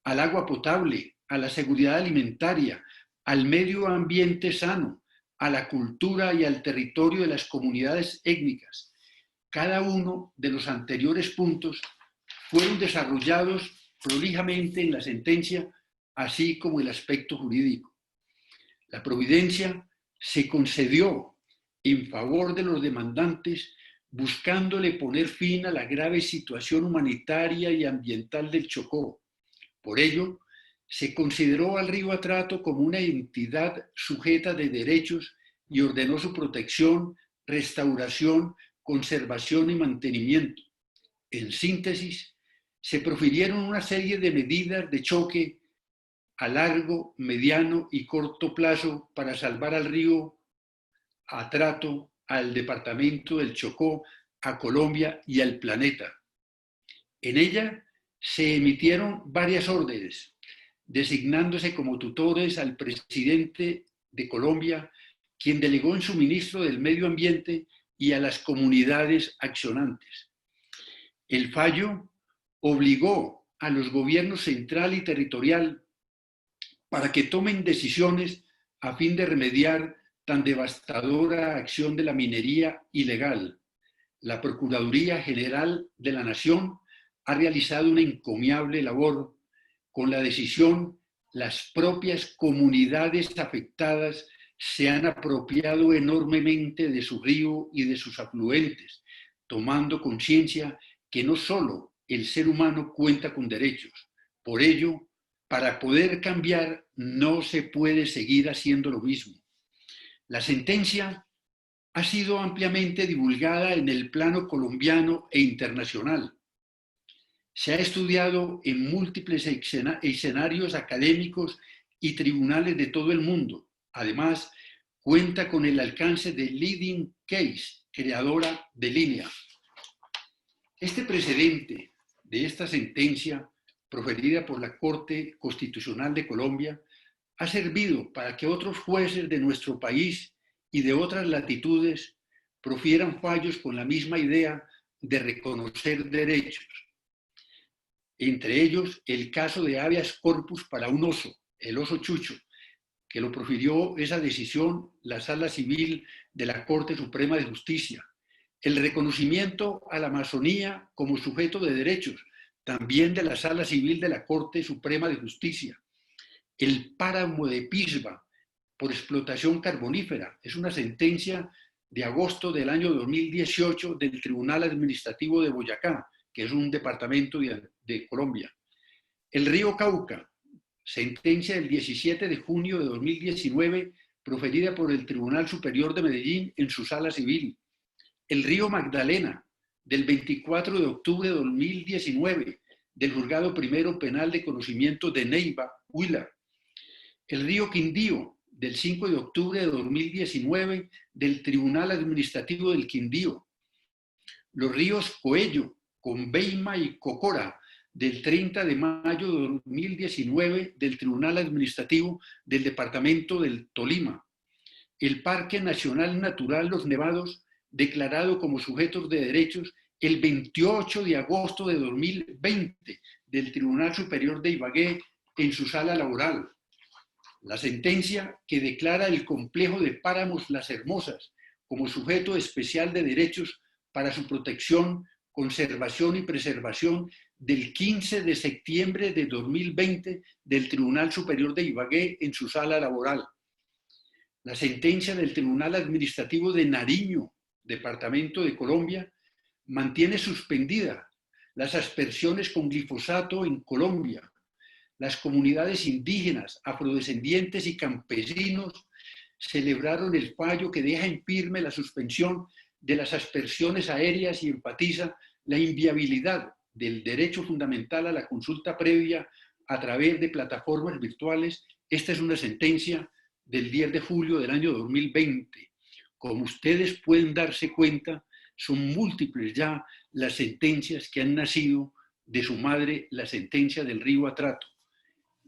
al agua potable, a la seguridad alimentaria, al medio ambiente sano, a la cultura y al territorio de las comunidades étnicas. Cada uno de los anteriores puntos fueron desarrollados prolijamente en la sentencia, así como el aspecto jurídico. La providencia se concedió en favor de los demandantes, buscándole poner fin a la grave situación humanitaria y ambiental del Chocó. Por ello, se consideró al río Atrato como una entidad sujeta de derechos y ordenó su protección, restauración, conservación y mantenimiento. En síntesis, se profirieron una serie de medidas de choque a largo, mediano y corto plazo para salvar al río Atrato, al departamento del Chocó, a Colombia y al planeta. En ella se emitieron varias órdenes, designándose como tutores al presidente de Colombia, quien delegó en su ministro del Medio Ambiente, y a las comunidades accionantes. El fallo obligó a los gobiernos central y territorial para que tomen decisiones a fin de remediar tan devastadora acción de la minería ilegal. La Procuraduría General de la Nación ha realizado una encomiable labor. Con la decisión, las propias comunidades afectadas se han apropiado enormemente de su río y de sus afluentes, tomando conciencia que no solo el ser humano cuenta con derechos. Por ello, para poder cambiar, no se puede seguir haciendo lo mismo. La sentencia ha sido ampliamente divulgada en el plano colombiano e internacional. Se ha estudiado en múltiples escenarios académicos y tribunales de todo el mundo. Además, cuenta con el alcance de Leading Case, creadora de línea. Este precedente de esta sentencia proferida por la Corte Constitucional de Colombia ha servido para que otros jueces de nuestro país y de otras latitudes profieran fallos con la misma idea de reconocer derechos. Entre ellos, el caso de habeas corpus para un oso, el oso Chucho, que lo profirió esa decisión la Sala Civil de la Corte Suprema de Justicia. El reconocimiento a la Amazonía como sujeto de derechos, también de la Sala Civil de la Corte Suprema de Justicia. El páramo de Pisba por explotación carbonífera, es una sentencia de agosto del año 2018 del Tribunal Administrativo de Boyacá, que es un departamento de Colombia. El río Cauca, sentencia del 17 de junio de 2019, proferida por el Tribunal Superior de Medellín en su sala civil. El río Magdalena, del 24 de octubre de 2019, del Juzgado Primero Penal de Conocimiento de Neiva, Huila. El río Quindío, del 5 de octubre de 2019, del Tribunal Administrativo del Quindío. Los ríos Coello, Conveima y Cocora, del 30 de mayo de 2019, del Tribunal Administrativo del Departamento del Tolima. El Parque Nacional Natural Los Nevados, declarado como sujetos de derechos el 28 de agosto de 2020, del Tribunal Superior de Ibagué en su sala laboral. La sentencia que declara el complejo de páramos Las Hermosas como sujeto especial de derechos para su protección, conservación y preservación del 15 de septiembre de 2020 del Tribunal Superior de Ibagué en su sala laboral. La sentencia del Tribunal Administrativo de Nariño, Departamento de Colombia, mantiene suspendida las aspersiones con glifosato en Colombia. Las comunidades indígenas, afrodescendientes y campesinos celebraron el fallo que deja en firme la suspensión de las aspersiones aéreas y enfatiza la inviabilidad del derecho fundamental a la consulta previa a través de plataformas virtuales. Esta es una sentencia del 10 de julio del año 2020. Como ustedes pueden darse cuenta, son múltiples ya las sentencias que han nacido de su madre, la sentencia del río Atrato.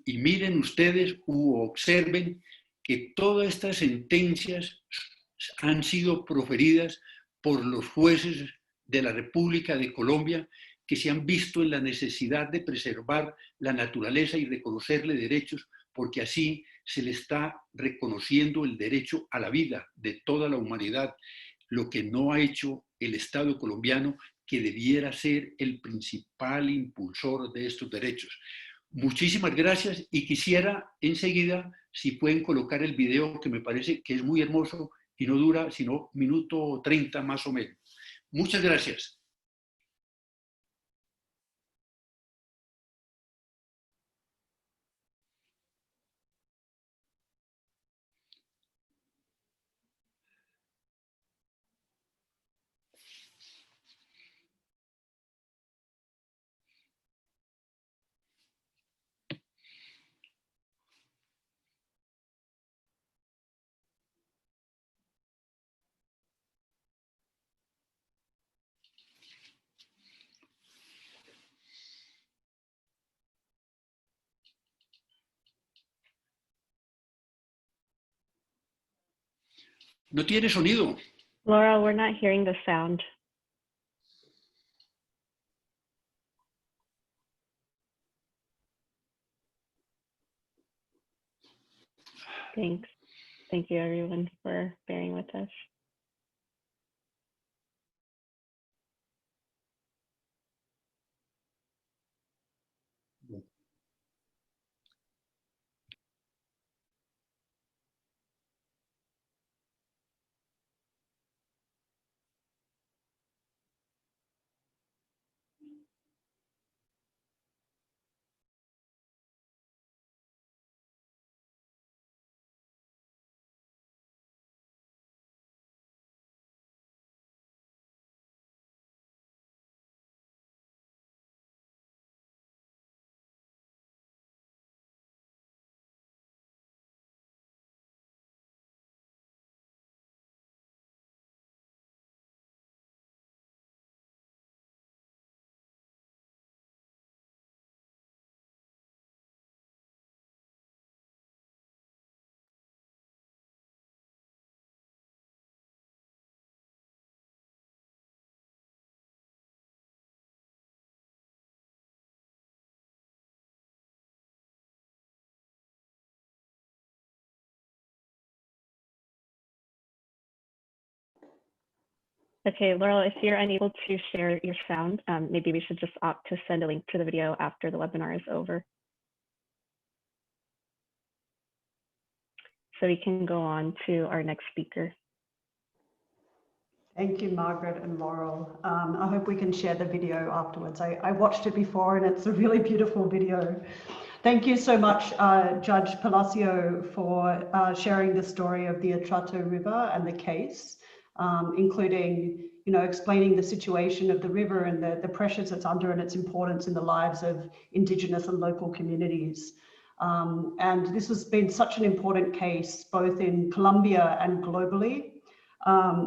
Y miren ustedes u observen que todas estas sentencias han sido proferidas por los jueces de la República de Colombia que se han visto en la necesidad de preservar la naturaleza y reconocerle derechos, porque así se le está reconociendo el derecho a la vida de toda la humanidad, lo que no ha hecho el Estado colombiano, que debiera ser el principal impulsor de estos derechos. Muchísimas gracias y quisiera enseguida, si pueden colocar el video, que me parece que es muy hermoso y no dura sino minuto 30 más o menos. Muchas gracias. No tiene sonido. Laura, we're not hearing the sound. Thanks. Thank you everyone for bearing with us. Okay, Laurel, if you're unable to share your sound, maybe we should just opt to send a link to the video after the webinar is over. So we can go on to our next speaker. Thank you, Margaret and Laurel. I hope we can share the video afterwards. I watched it before and it's a really beautiful video. Thank you so much, Judge Palacio, for sharing the story of the Atrato River and the case, including, explaining the situation of the river and the pressures it's under and its importance in the lives of Indigenous and local communities. And this has been such an important case, both in Colombia and globally,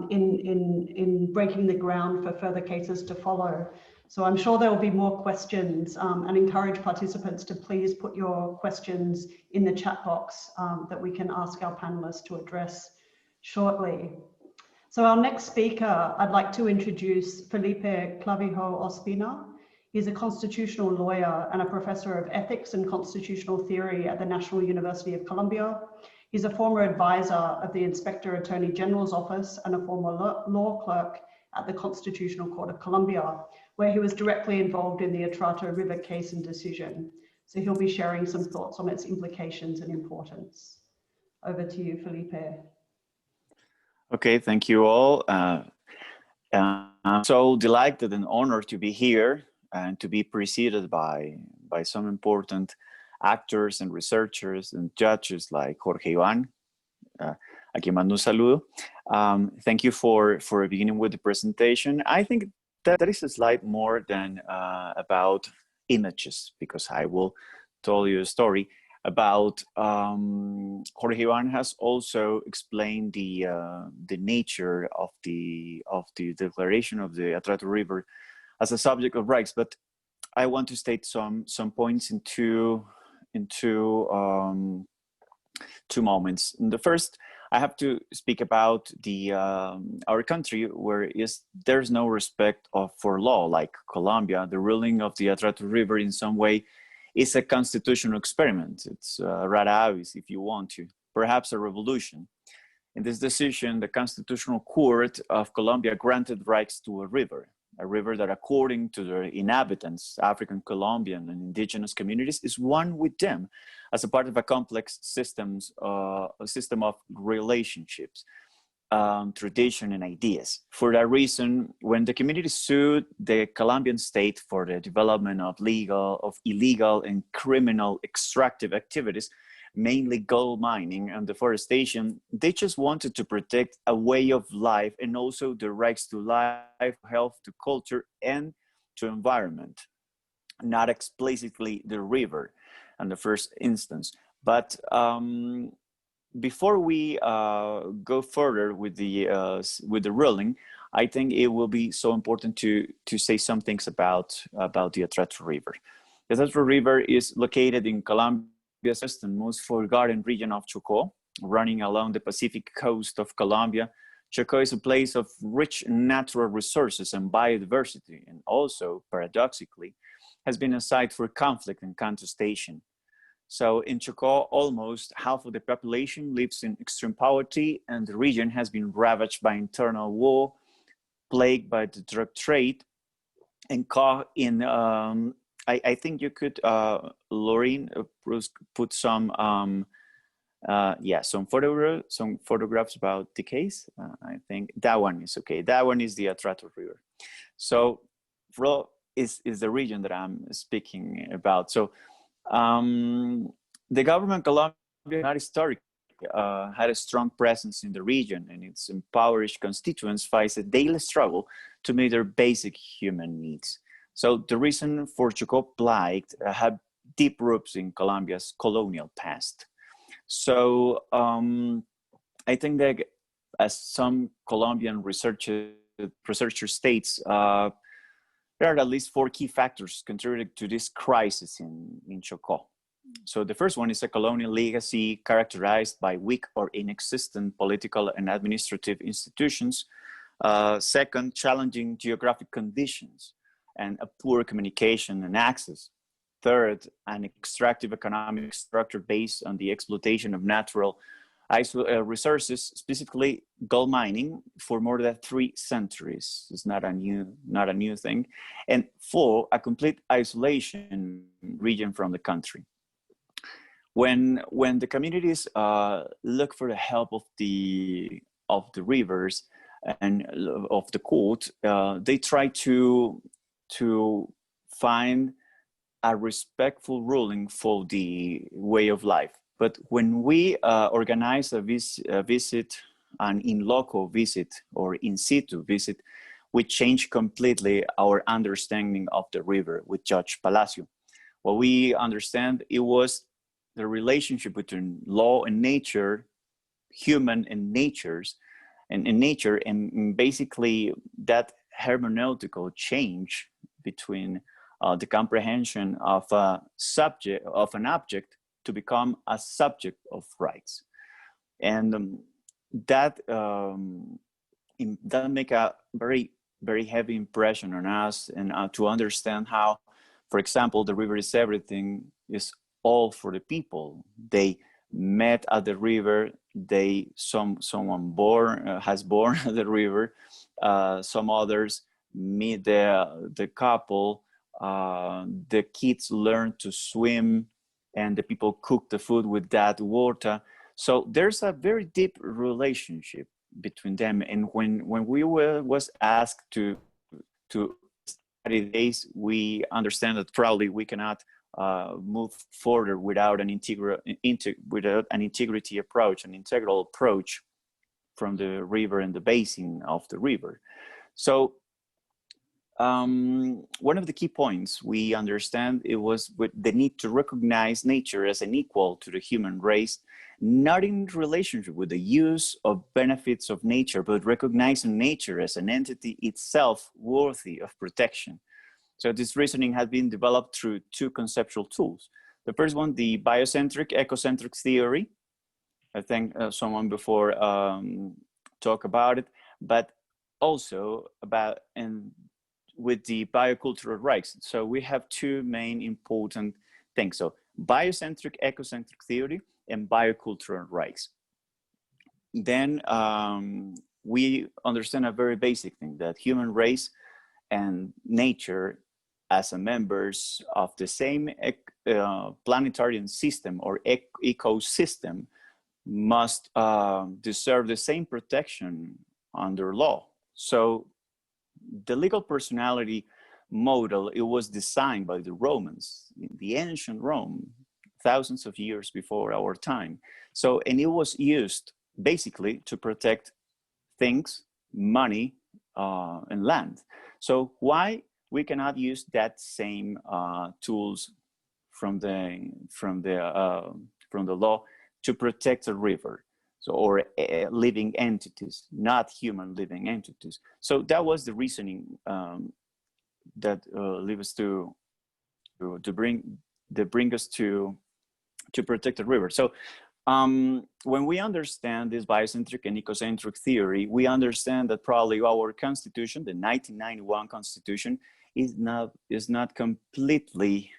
in breaking the ground for further cases to follow. So I'm sure there will be more questions, and encourage participants to please put your questions in the chat box that we can ask our panelists to address shortly. So our next speaker, I'd like to introduce Felipe Clavijo-Ospina. He's a constitutional lawyer and a professor of ethics and constitutional theory at the National University of Colombia. He's a former advisor of the Inspector Attorney General's Office and a former law clerk at the Constitutional Court of Colombia, where he was directly involved in the Atrato River case and decision. So he'll be sharing some thoughts on its implications and importance. Over to you, Felipe. Okay, thank you all. I'm so delighted and honored to be here and to be preceded by some important actors and researchers and judges like Jorge Iván, a quien mando un saludo. Thank you for beginning with the presentation. I think that is a slide more than about images, because I will tell you a story about Jorge Iván has also explained the nature of the declaration of the Atrato River as a subject of rights, but I want to state some points in two moments. In the first, I have to speak about our country, where there's no respect for law, like Colombia. The ruling of the Atrato River in some way is a constitutional experiment. It's rara avis, if you want to, perhaps a revolution. In this decision, the Constitutional Court of Colombia granted rights to a river that, according to the inhabitants, African, Colombian, and indigenous communities, is one with them as a part of a complex system of relationships, tradition, and ideas. For that reason, when the community sued the Colombian state for the development of illegal and criminal extractive activities, mainly gold mining and deforestation, they just wanted to protect a way of life and also the rights to life, health, to culture, and to environment. Not explicitly the river in the first instance, but before we go further with the ruling, I think it will be so important to say some things about the Atrato River. The Atrato River is located in Colombia's most forgotten region of Chocó, running along the Pacific coast of Colombia. Chocó is a place of rich natural resources and biodiversity, and also, paradoxically, has been a site for conflict and contestation. So in Chocó, almost half of the population lives in extreme poverty, and the region has been ravaged by internal war, plagued by the drug trade, and caught in, I think you could, Laureen, put some photographs about the case. I think that one is okay. That one is the Atrato River. So is the region that I'm speaking about. So the government of Colombia, not historically, had a strong presence in the region, and its impoverished constituents face a daily struggle to meet their basic human needs. So the reason for Chocó plight had deep roots in Colombia's colonial past. So I think that, as some Colombian researcher states, there are at least 4 key factors contributing to this crisis in Chocó. So the first one is a colonial legacy characterized by weak or inexistent political and administrative institutions. Second, challenging geographic conditions and a poor communication and access. Third, an extractive economic structure based on the exploitation of natural resources, specifically gold mining, for more than 3 centuries. It's not a new thing, and 4, a complete isolation region from the country. When the communities look for the help of the rivers and of the court, they try to find a respectful ruling for the way of life. But when we organize a visit, an in loco visit or in situ visit, we change completely our understanding of the river with Jorge Palacio. What we understand, it was the relationship between law and nature, human and nature, and basically that hermeneutical change between the comprehension of an object to become a subject of rights, and that make a very heavy impression on us, and to understand how, for example, the river is everything is all for the people. They met at the river. Someone has born at the river. Some others meet the couple. The kids learn to swim, and the people cook the food with that water. So there's a very deep relationship between them. And when we was asked to study this, we understand that probably we cannot move further without an integrity approach, an integral approach from the river and the basin of the river. So one of the key points we understand, it was with the need to recognize nature as an equal to the human race, not in relationship with the use of benefits of nature, but recognizing nature as an entity itself worthy of protection. So this reasoning has been developed through 2 conceptual tools. The first one, the biocentric ecocentric theory. I think someone before talked about it, but also with the biocultural rights. So we have 2 main important things. So biocentric ecocentric theory and biocultural rights. Then we understand a very basic thing, that human race and nature as members of the same planetary system or ecosystem must deserve the same protection under law. So the legal personality model, it was designed by the Romans in the ancient Rome, thousands of years before our time. So, and it was used basically to protect things, money, and land. So why we cannot use that same tools from the law to protect a river? So, or living entities, not human living entities. So that was the reasoning that led us to bring us to protect the river. So when we understand this biocentric and ecocentric theory, we understand that probably our constitution, the 1991 constitution, is not completely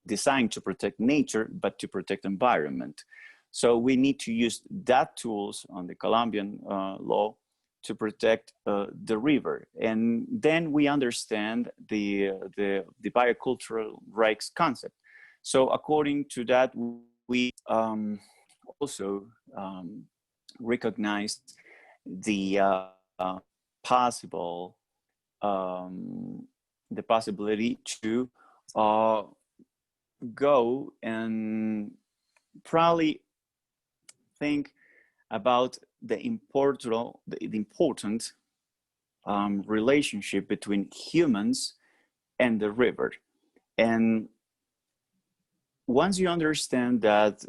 designed to protect nature, but to protect environment. So we need to use that tools on the Colombian law to protect the river. And then we understand the biocultural rights concept. So according to that, we also recognize the possibility to go and probably think about the important relationship between humans and the river. And once you understand that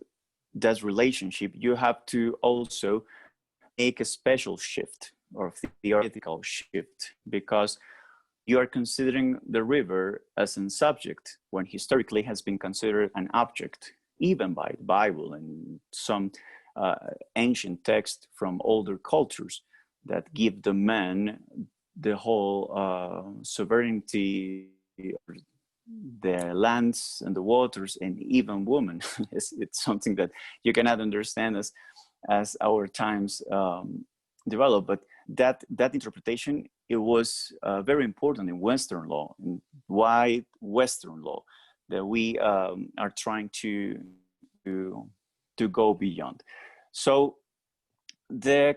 relationship, you have to also make a special shift or theoretical shift, because you are considering the river as a subject when historically has been considered an object, even by the Bible and some ancient text from older cultures that give the man the whole sovereignty, the lands and the waters, and even women. It's something that you cannot understand as as our times develop. But that interpretation, it was very important in Western law, in wide Western law, that we are trying to go beyond. So this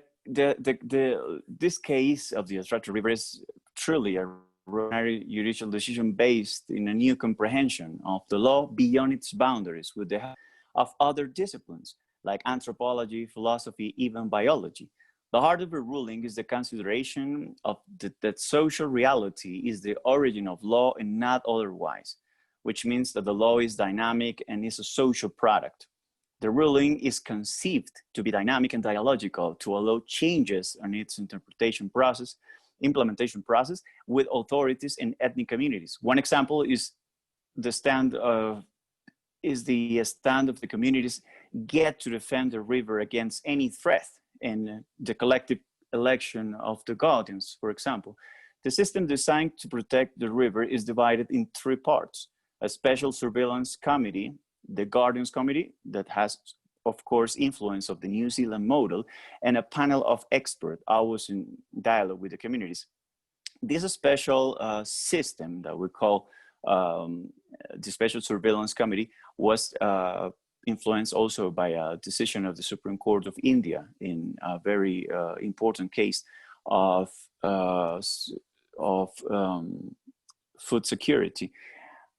case of the Atrato River is truly a ordinary judicial decision based in a new comprehension of the law beyond its boundaries, with the help of other disciplines like anthropology, philosophy, even biology. The heart of the ruling is the consideration of that social reality is the origin of law and not otherwise, which means that the law is dynamic and is a social product. The ruling is conceived to be dynamic and dialogical to allow changes in its implementation process with authorities and ethnic communities. One example is the stand of the communities get to defend the river against any threat, and the collective election of the guardians, for example. The system designed to protect the river is divided in three parts: a special surveillance committee, the Guardians Committee, that has, of course, influence of the New Zealand model, and a panel of experts always in dialogue with the communities. This special system that we call the Special Surveillance Committee was influenced also by a decision of the Supreme Court of India in a very important case of food security.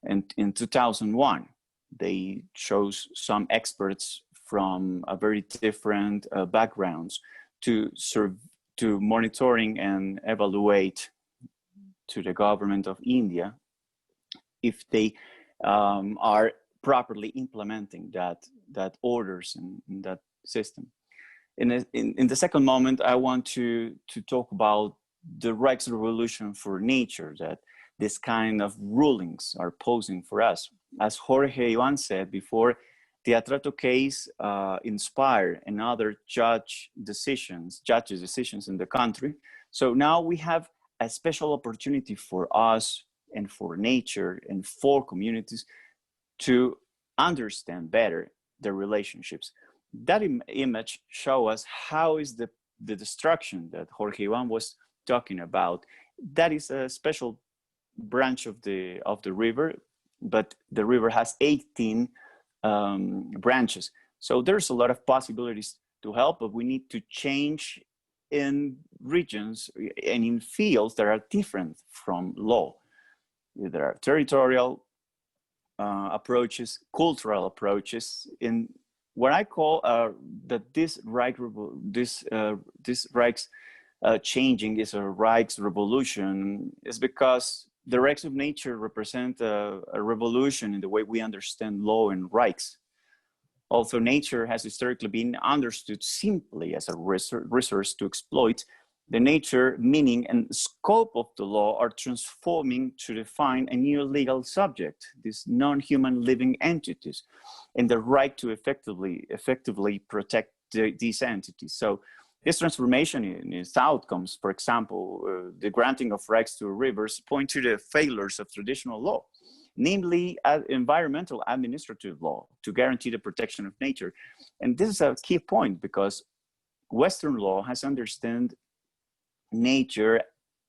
And in 2001, they chose some experts from a very different backgrounds to monitoring and evaluate to the government of India if they are properly implementing that orders in that system. In the second moment, I want to talk about the rights revolution for nature that this kind of rulings are posing for us. As Jorge Iván said before, the Atrato case inspired another judges' decisions in the country. So now we have a special opportunity for us and for nature and for communities to understand better the relationships. That image shows us how is the destruction that Jorge Iván was talking about. That is a special branch of the river, but the river has 18 branches. So there's a lot of possibilities to help, but we need to change in regions and in fields that are different from law. There are territorial approaches, cultural approaches. In what I call that this rights changing is a rights revolution, is because the rights of nature represent a revolution in the way we understand law and rights. Also, nature has historically been understood simply as a resource to exploit. The nature, meaning, and scope of the law are transforming to define a new legal subject, these non-human living entities, and the right to effectively protect these entities. So this transformation in its outcomes, for example, the granting of rights to rivers, point to the failures of traditional law, namely environmental administrative law, to guarantee the protection of nature. And this is a key point because Western law has understood nature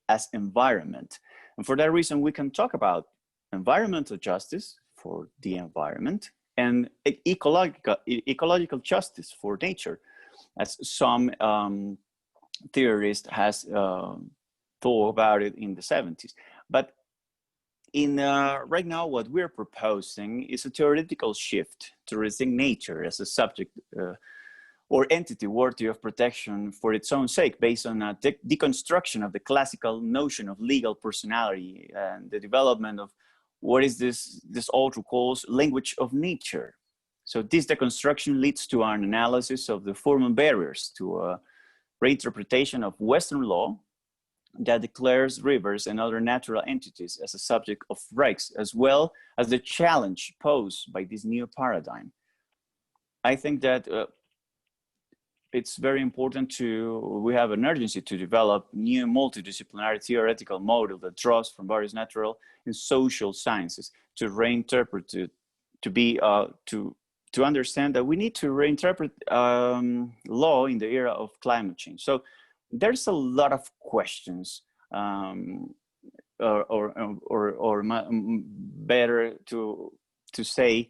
as environment. And for that reason, we can talk about environmental justice for the environment and ecological justice for nature, as some theorist has thought about it in the 70s. But right now, what we're proposing is a theoretical shift to rethink nature as a subject or entity worthy of protection for its own sake, based on a deconstruction of the classical notion of legal personality and the development of what is this author calls language of nature. So this deconstruction leads to an analysis of the formal barriers to a reinterpretation of Western law that declares rivers and other natural entities as a subject of rights, as well as the challenge posed by this new paradigm. I think that it's very important we have an urgency to develop new multidisciplinary theoretical model that draws from various natural and social sciences to reinterpret it, to to understand that we need to reinterpret law in the era of climate change. So there's a lot of questions, or better to say,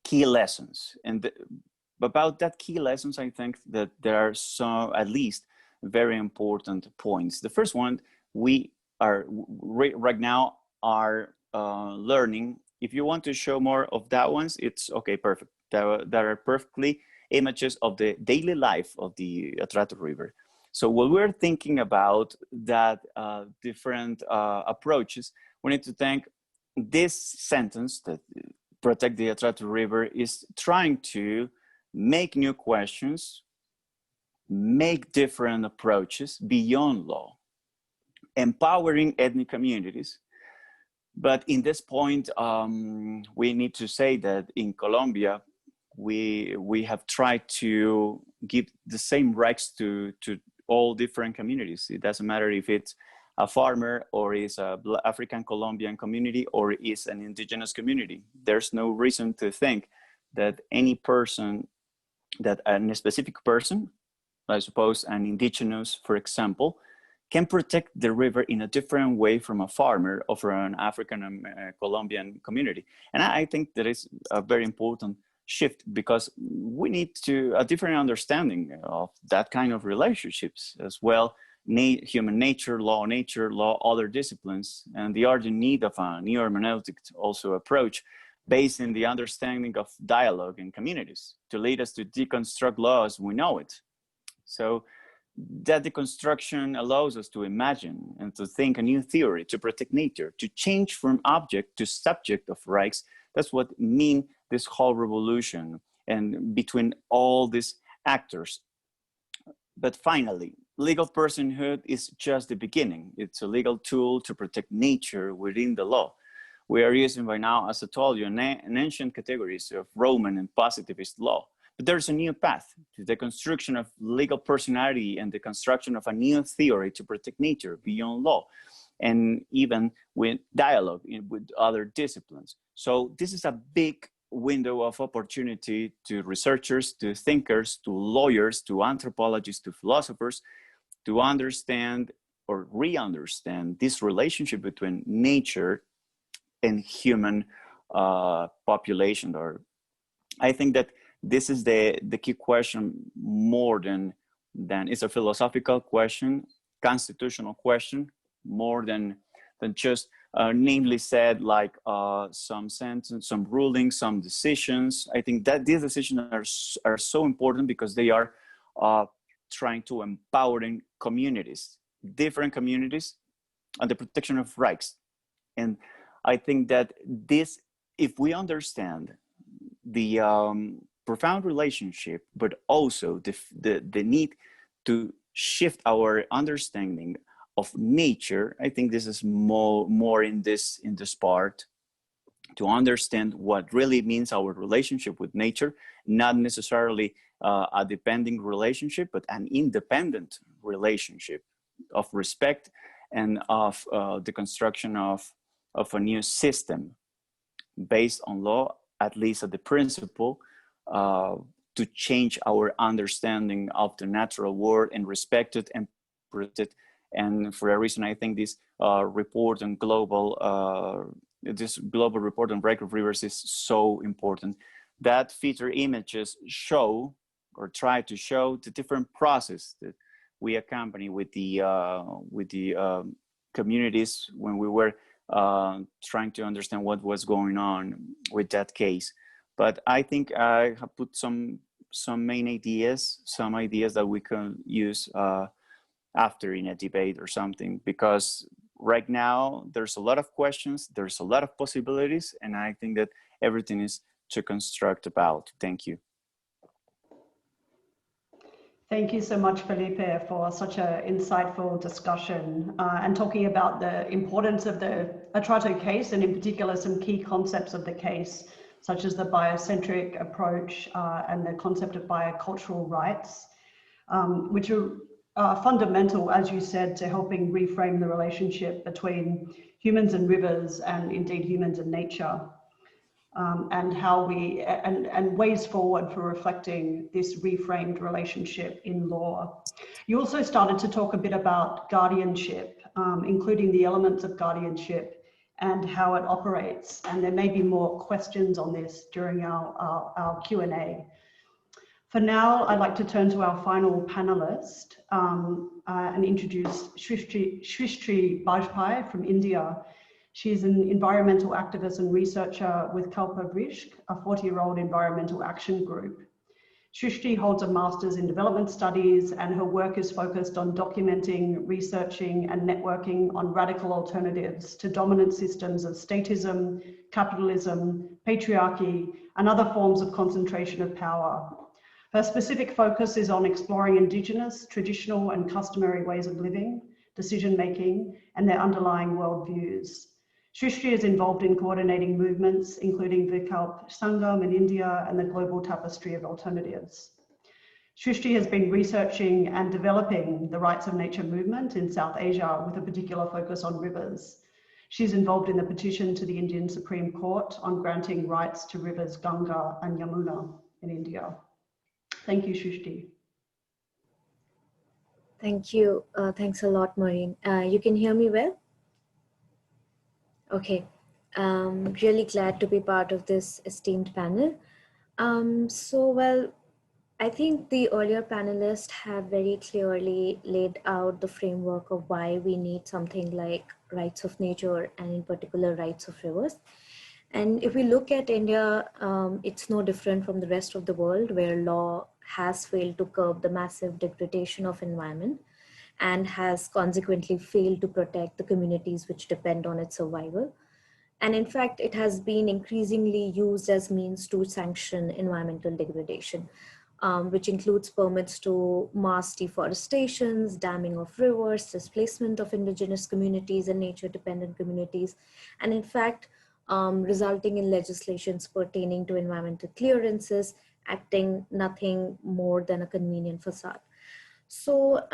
key lessons. And about that key lessons, I think that there are some, at least, very important points. The first one, we are right now are learning. If you want to show more of that ones, it's okay, perfect. That are perfectly images of the daily life of the Atrato River. So while we're thinking about that different approaches, we need to think this sentence that protect the Atrato River is trying to make new questions, make different approaches beyond law, empowering ethnic communities. But in this point, we need to say that in Colombia, we have tried to give the same rights to all different communities. It doesn't matter if it's a farmer or is a African Colombian community or is an indigenous community. There's no reason to think that any person, that a specific person, I suppose an indigenous, for example, can protect the river in a different way from a farmer or from an African Colombian community. And I think that is a very important shift, because we need a different understanding of that kind of relationships as well. Human nature, law, other disciplines, and the urgent need of a new hermeneutic also approach based in the understanding of dialogue in communities to lead us to deconstruct law as we know it. So that deconstruction allows us to imagine and to think a new theory to protect nature, to change from object to subject of rights. That's what mean this whole revolution and between all these actors. But finally, legal personhood is just the beginning. It's a legal tool to protect nature within the law. We are using by now, as I told you, an ancient categories of Roman and positivist law. But there's a new path to the construction of legal personality and the construction of a new theory to protect nature beyond law, and even with dialogue with other disciplines. So this is a big window of opportunity to researchers, to thinkers, to lawyers, to anthropologists, to philosophers, to understand or re-understand this relationship between nature and human population. Or I think that this is the key question, more than it's a philosophical question, constitutional question, more than just namely said like some sentence, some rulings, some decisions. I think that these decisions are so important because they are trying to empowering communities, different communities, and the protection of rights. And I think that this, if we understand the profound relationship, but also the need to shift our understanding of nature, I think this is more in this part, to understand what really means our relationship with nature, not necessarily a depending relationship, but an independent relationship of respect and of the construction of a new system based on law, at least at the principle, to change our understanding of the natural world and respect it and protect it. And for a reason, I think this report on this global report on break of rivers is so important. That feature images show or try to show the different process that we accompany with the communities when we were trying to understand what was going on with that case. But I think I have put some main ideas, some ideas that we can use after in a debate or something, because right now there's a lot of questions, there's a lot of possibilities, and I think that everything is to construct about. Thank you. Thank you so much, Felipe, for such an insightful discussion and talking about the importance of the Atrato case, and in particular some key concepts of the case, such as the biocentric approach and the concept of biocultural rights, which are fundamental, as you said, to helping reframe the relationship between humans and rivers, and indeed humans and nature. and how and ways forward for reflecting this reframed relationship in law. You also started to talk a bit about guardianship, including the elements of guardianship and how it operates. And there may be more questions on this during our Q&A. For now, I'd like to turn to our final panelist and introduce Shrishtee Bajpai from India. She's an environmental activist and researcher with Kalpavriksh, a 40-year-old environmental action group. Shrishtee holds a master's in development studies, and her work is focused on documenting, researching, and networking on radical alternatives to dominant systems of statism, capitalism, patriarchy, and other forms of concentration of power. Her specific focus is on exploring Indigenous, traditional, and customary ways of living, decision-making, and their underlying worldviews. Shrishtee is involved in coordinating movements, including Vikalp Sangam in India and the Global Tapestry of Alternatives. Shrishtee has been researching and developing the rights of nature movement in South Asia with a particular focus on rivers. She's involved in the petition to the Indian Supreme Court on granting rights to rivers Ganga and Yamuna in India. Thank you, Shrishtee. Thank you. Thanks a lot, Maureen. You can hear me well? Okay. Really glad to be part of this esteemed panel. Well, I think the earlier panelists have very clearly laid out the framework of why we need something like rights of nature and in particular rights of rivers. And if we look at India, it's no different from the rest of the world where law has failed to curb the massive degradation of environment and has consequently failed to protect the communities which depend on its survival. And in fact, it has been increasingly used as means to sanction environmental degradation, which includes permits to mass deforestations, damming of rivers, displacement of indigenous communities and nature-dependent communities, and in fact, resulting in legislations pertaining to environmental clearances, acting nothing more than a convenient facade. So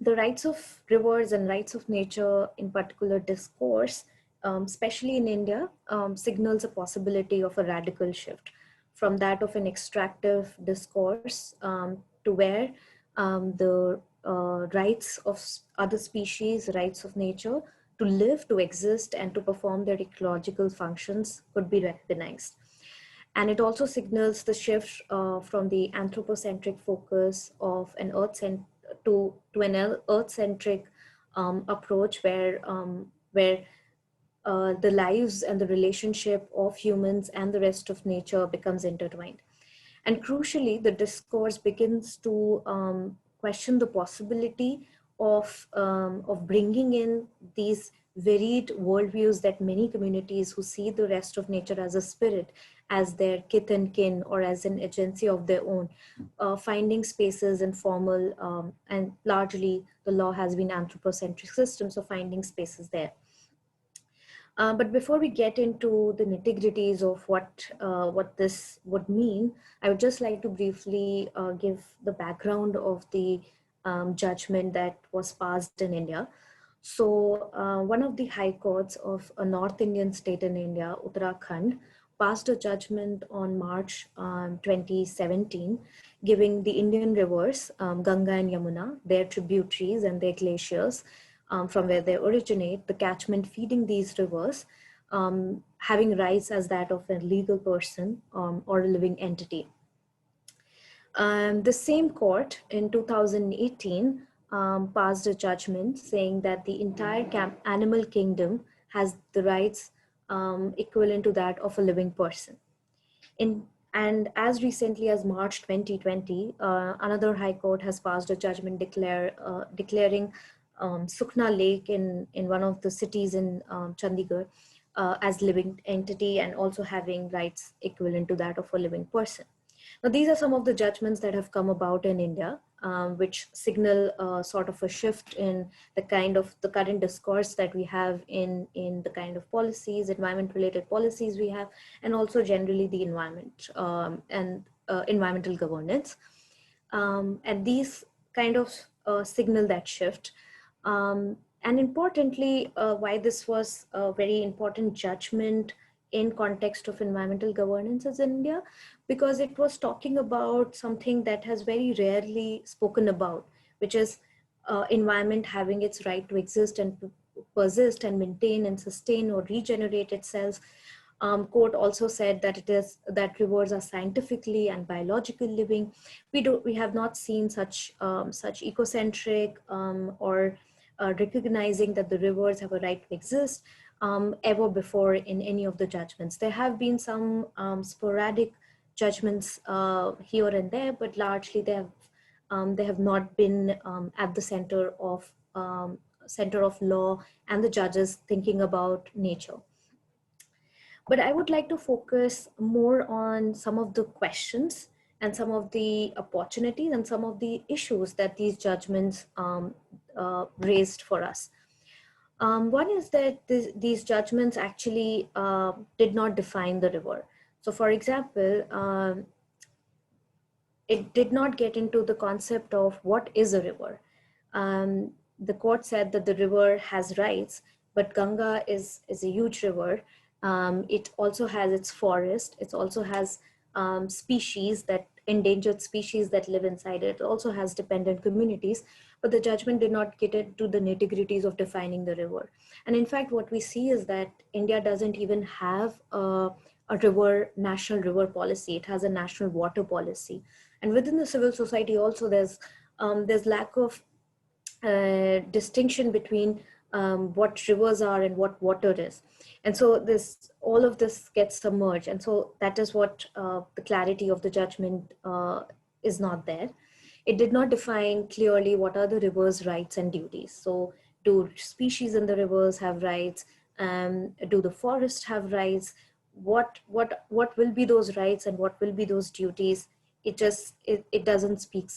the rights of rivers and rights of nature in particular discourse, especially in India, signals a possibility of a radical shift from that of an extractive discourse to where the rights of other species, rights of nature to live, to exist, and to perform their ecological functions could be recognized. And it also signals the shift from the anthropocentric focus of an to an earth-centric approach where the lives and the relationship of humans and the rest of nature becomes intertwined. And crucially, the discourse begins to question the possibility of bringing in these varied worldviews that many communities who see the rest of nature as a spirit, as their kith and kin, or as an agency of their own, finding spaces in formal and largely the law has been anthropocentric systems, so finding spaces there. But before we get into the nitty-gritties of what this would mean, I would just like to briefly give the background of the judgment that was passed in India. So one of the high courts of a North Indian state in India, Uttarakhand, passed a judgment on March 2017, giving the Indian rivers, Ganga and Yamuna, their tributaries and their glaciers, from where they originate, the catchment feeding these rivers, having rights as that of a legal person or a living entity. The same court in 2018 passed a judgment saying that the entire animal kingdom has the rights equivalent to that of a living person. And as recently as March 2020, another high court has passed a judgment declaring Sukna Lake in one of the cities in Chandigarh as living entity and also having rights equivalent to that of a living person. Now, these are some of the judgments that have come about in India, which signal sort of a shift in the current discourse that we have in the kind of policies, environment-related policies we have, and also generally the environment and environmental governance. And these kind of signal that shift. And importantly, why this was a very important judgment in context of environmental governance in India, because it was talking about something that has very rarely spoken about, which is environment having its right to exist and persist and maintain and sustain or regenerate itself. Court also said that that rivers are scientifically and biologically living. We have not seen such ecocentric or recognizing that the rivers have a right to exist ever before in any of the judgments. There have been some sporadic judgments here and there, but largely they have not been at the center of law and the judges thinking about nature. But I would like to focus more on some of the questions and some of the opportunities and some of the issues that these judgments raised for us. One is that these judgments actually did not define the river. So for example, it did not get into the concept of what is a river. The court said that the river has rights, but Ganga is a huge river. It also has its forest. It also has endangered species that live inside it. It also has dependent communities, but the judgment did not get into the nitty-gritties of defining the river. And in fact, what we see is that India doesn't even have a national river policy. It has a national water policy. And within the civil society also, there's lack of distinction between what rivers are and what water is. And so all of this gets submerged. And so that is what the clarity of the judgment is not there. It did not define clearly what are the river's rights and duties. So do species in the rivers have rights? Do the forests have rights? What will be those rights and what will be those duties? It doesn't speak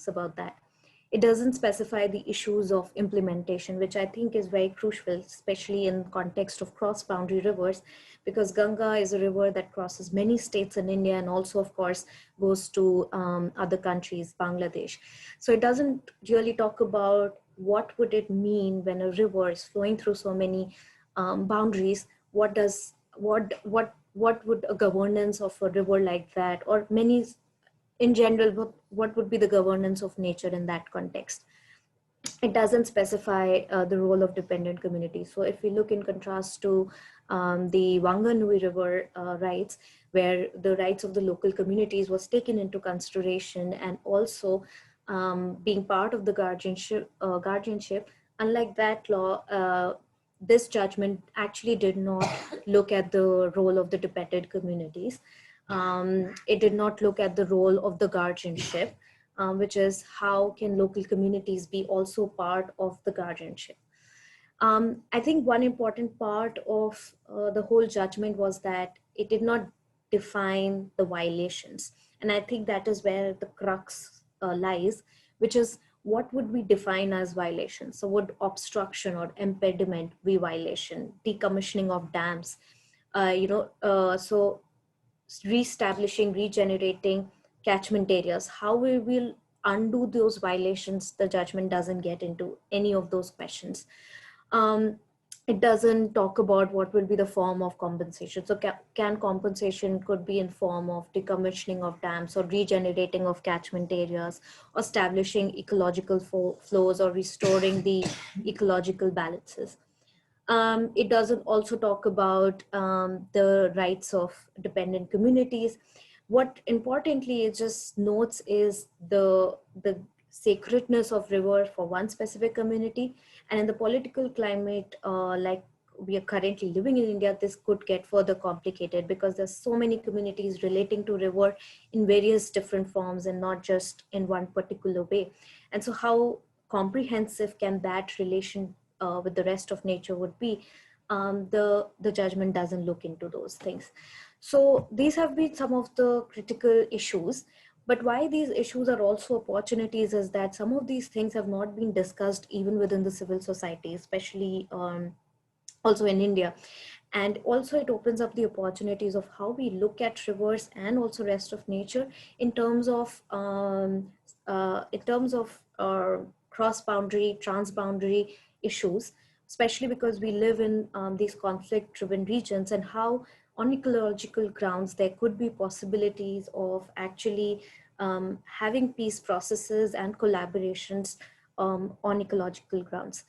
about that. It doesn't specify the issues of implementation, which I think is very crucial, especially in context of cross-boundary rivers, because Ganga is a river that crosses many states in India and also, of course, goes to other countries, Bangladesh. So it doesn't really talk about what would it mean when a river is flowing through so many boundaries. What would a governance of a river like that, or many in general, what would be the governance of nature in that context? It doesn't specify the role of dependent communities. So if we look in contrast to the Whanganui River rights, where the rights of the local communities was taken into consideration and also being part of the guardianship, unlike that law, this judgment actually did not look at the role of the dependent communities. It did not look at the role of the guardianship, which is how can local communities be also part of the guardianship. I think one important part of the whole judgment was that it did not define the violations. And I think that is where the crux lies, which is what would we define as violations? So would obstruction or impediment be violation? Decommissioning of dams, so reestablishing, regenerating catchment areas, how we will undo those violations. The judgment doesn't get into any of those questions. It doesn't talk about what will be the form of compensation. So can compensation could be in form of decommissioning of dams or regenerating of catchment areas, or establishing ecological flows or restoring the ecological balances. It doesn't also talk about the rights of dependent communities. What importantly it just notes is the sacredness of river for one specific community. And in the political climate like we are currently living in India, this could get further complicated because there's so many communities relating to river in various different forms and not just in one particular way. And so how comprehensive can that relation with the rest of nature would be? The judgment doesn't look into those things. So these have been some of the critical issues. But why these issues are also opportunities is that some of these things have not been discussed even within the civil society, especially also in India. And also it opens up the opportunities of how we look at rivers and also rest of nature in terms of cross-boundary, trans-boundary issues, especially because we live in these conflict-driven regions, and how on ecological grounds there could be possibilities of actually having peace processes and collaborations on ecological grounds.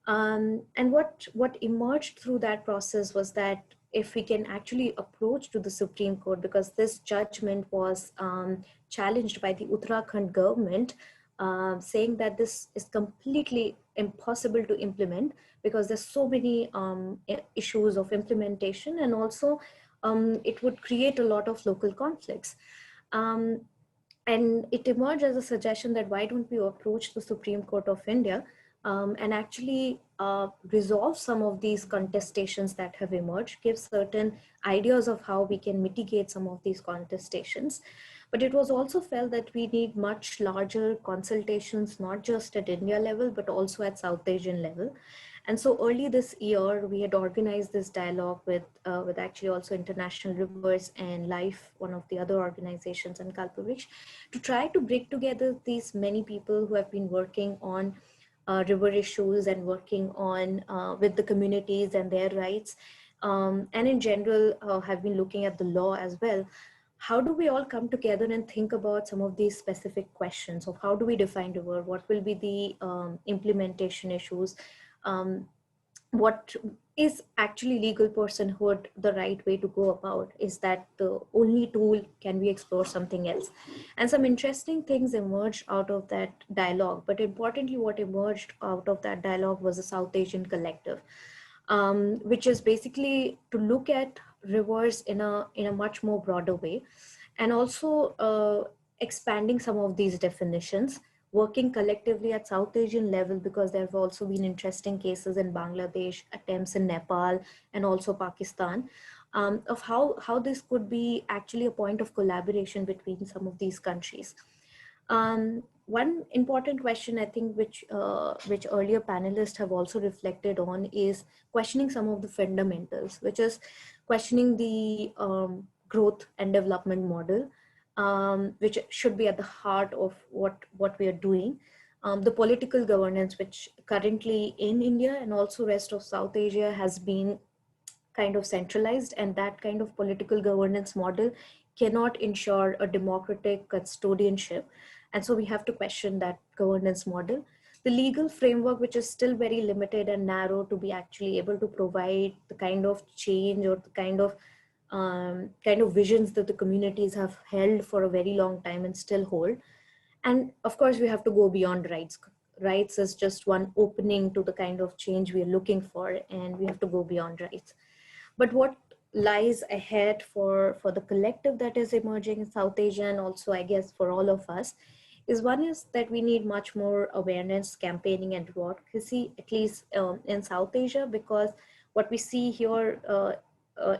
And what emerged through that process was that if we can actually approach to the Supreme Court, because this judgment was challenged by the Uttarakhand government, saying that this is completely impossible to implement because there's so many issues of implementation, and also it would create a lot of local conflicts. And it emerged as a suggestion that why don't we approach the Supreme Court of India and actually resolve some of these contestations that have emerged, give certain ideas of how we can mitigate some of these contestations. But it was also felt that we need much larger consultations, not just at India level, but also at South Asian level. And so early this year, we had organized this dialogue with actually also International Rivers and Life, one of the other organizations, and Kalpavriksh, to try to bring together these many people who have been working on river issues and working on with the communities and their rights, and in general have been looking at the law as well. How do we all come together and think about some of these specific questions of how do we define river, what will be the implementation issues, what is actually legal personhood the right way to go about? Is that the only tool? Can we explore something else? And some interesting things emerged out of that dialogue. But importantly, what emerged out of that dialogue was a South Asian collective, which is basically to look at rivers in a much more broader way, and also expanding some of these definitions, working collectively at South Asian level, because there have also been interesting cases in Bangladesh, attempts in Nepal, and also Pakistan, of how this could be actually a point of collaboration between some of these countries. One important question, I think, which earlier panelists have also reflected on, is questioning some of the fundamentals, which is questioning the growth and development model, which should be at the heart of what we are doing. The political governance, which currently in India and also rest of South Asia has been kind of centralized, and that kind of political governance model cannot ensure a democratic custodianship. And so we have to question that governance model. The legal framework, which is still very limited and narrow to be actually able to provide the kind of change or the kind of visions that the communities have held for a very long time and still hold. And of course, we have to go beyond rights. Rights is just one opening to the kind of change we are looking for, and we have to go beyond rights. But what lies ahead for the collective that is emerging in South Asia, and also I guess for all of us, is one is that we need much more awareness, campaigning, and advocacy, at least in South Asia, because what we see here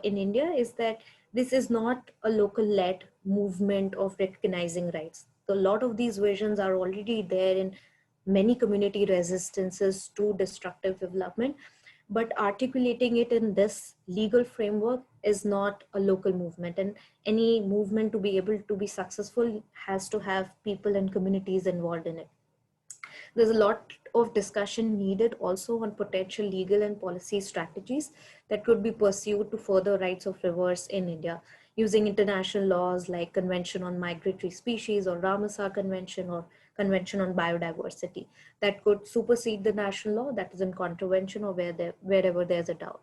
in India is that this is not a local-led movement of recognizing rights. So a lot of these visions are already there in many community resistances to destructive development, but articulating it in this legal framework is not a local movement, and any movement to be able to be successful has to have people and communities involved in it. There's a lot of discussion needed also on potential legal and policy strategies that could be pursued to further rights of rivers in India, using international laws like Convention on Migratory Species or Ramsar Convention or Convention on Biodiversity that could supersede the national law that is in contravention or wherever there's a doubt.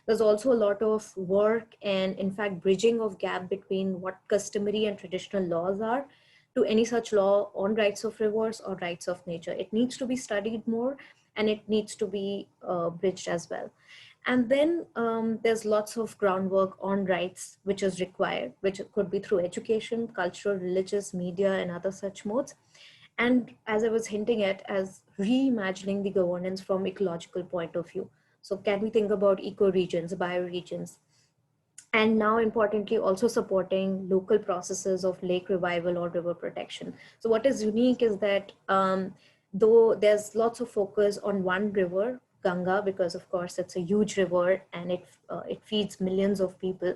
There's also a lot of work and in fact bridging of gap between what customary and traditional laws are to any such law on rights of rivers or rights of nature. It needs to be studied more, and it needs to be bridged as well. And then there's lots of groundwork on rights which is required, which could be through education, cultural, religious, media, and other such modes. And as I was hinting at, as reimagining the governance from ecological point of view. So can we think about eco-regions, bioregions? And now importantly, also supporting local processes of lake revival or river protection. So what is unique is that though there's lots of focus on one river, Ganga, because of course it's a huge river and it feeds millions of people.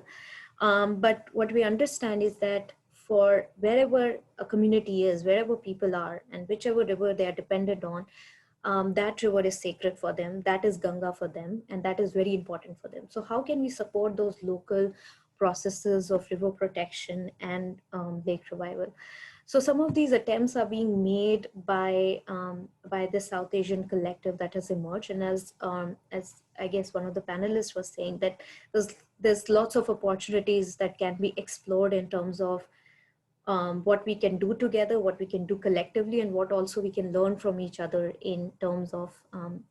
But what we understand is that for wherever a community is, wherever people are, and whichever river they are dependent on, that river is sacred for them, that is Ganga for them, and that is very important for them. So how can we support those local processes of river protection and lake revival? So some of these attempts are being made by the South Asian collective that has emerged. And as I guess one of the panelists was saying, that there's lots of opportunities that can be explored in terms of what we can do together, what we can do collectively, and what also we can learn from each other in terms of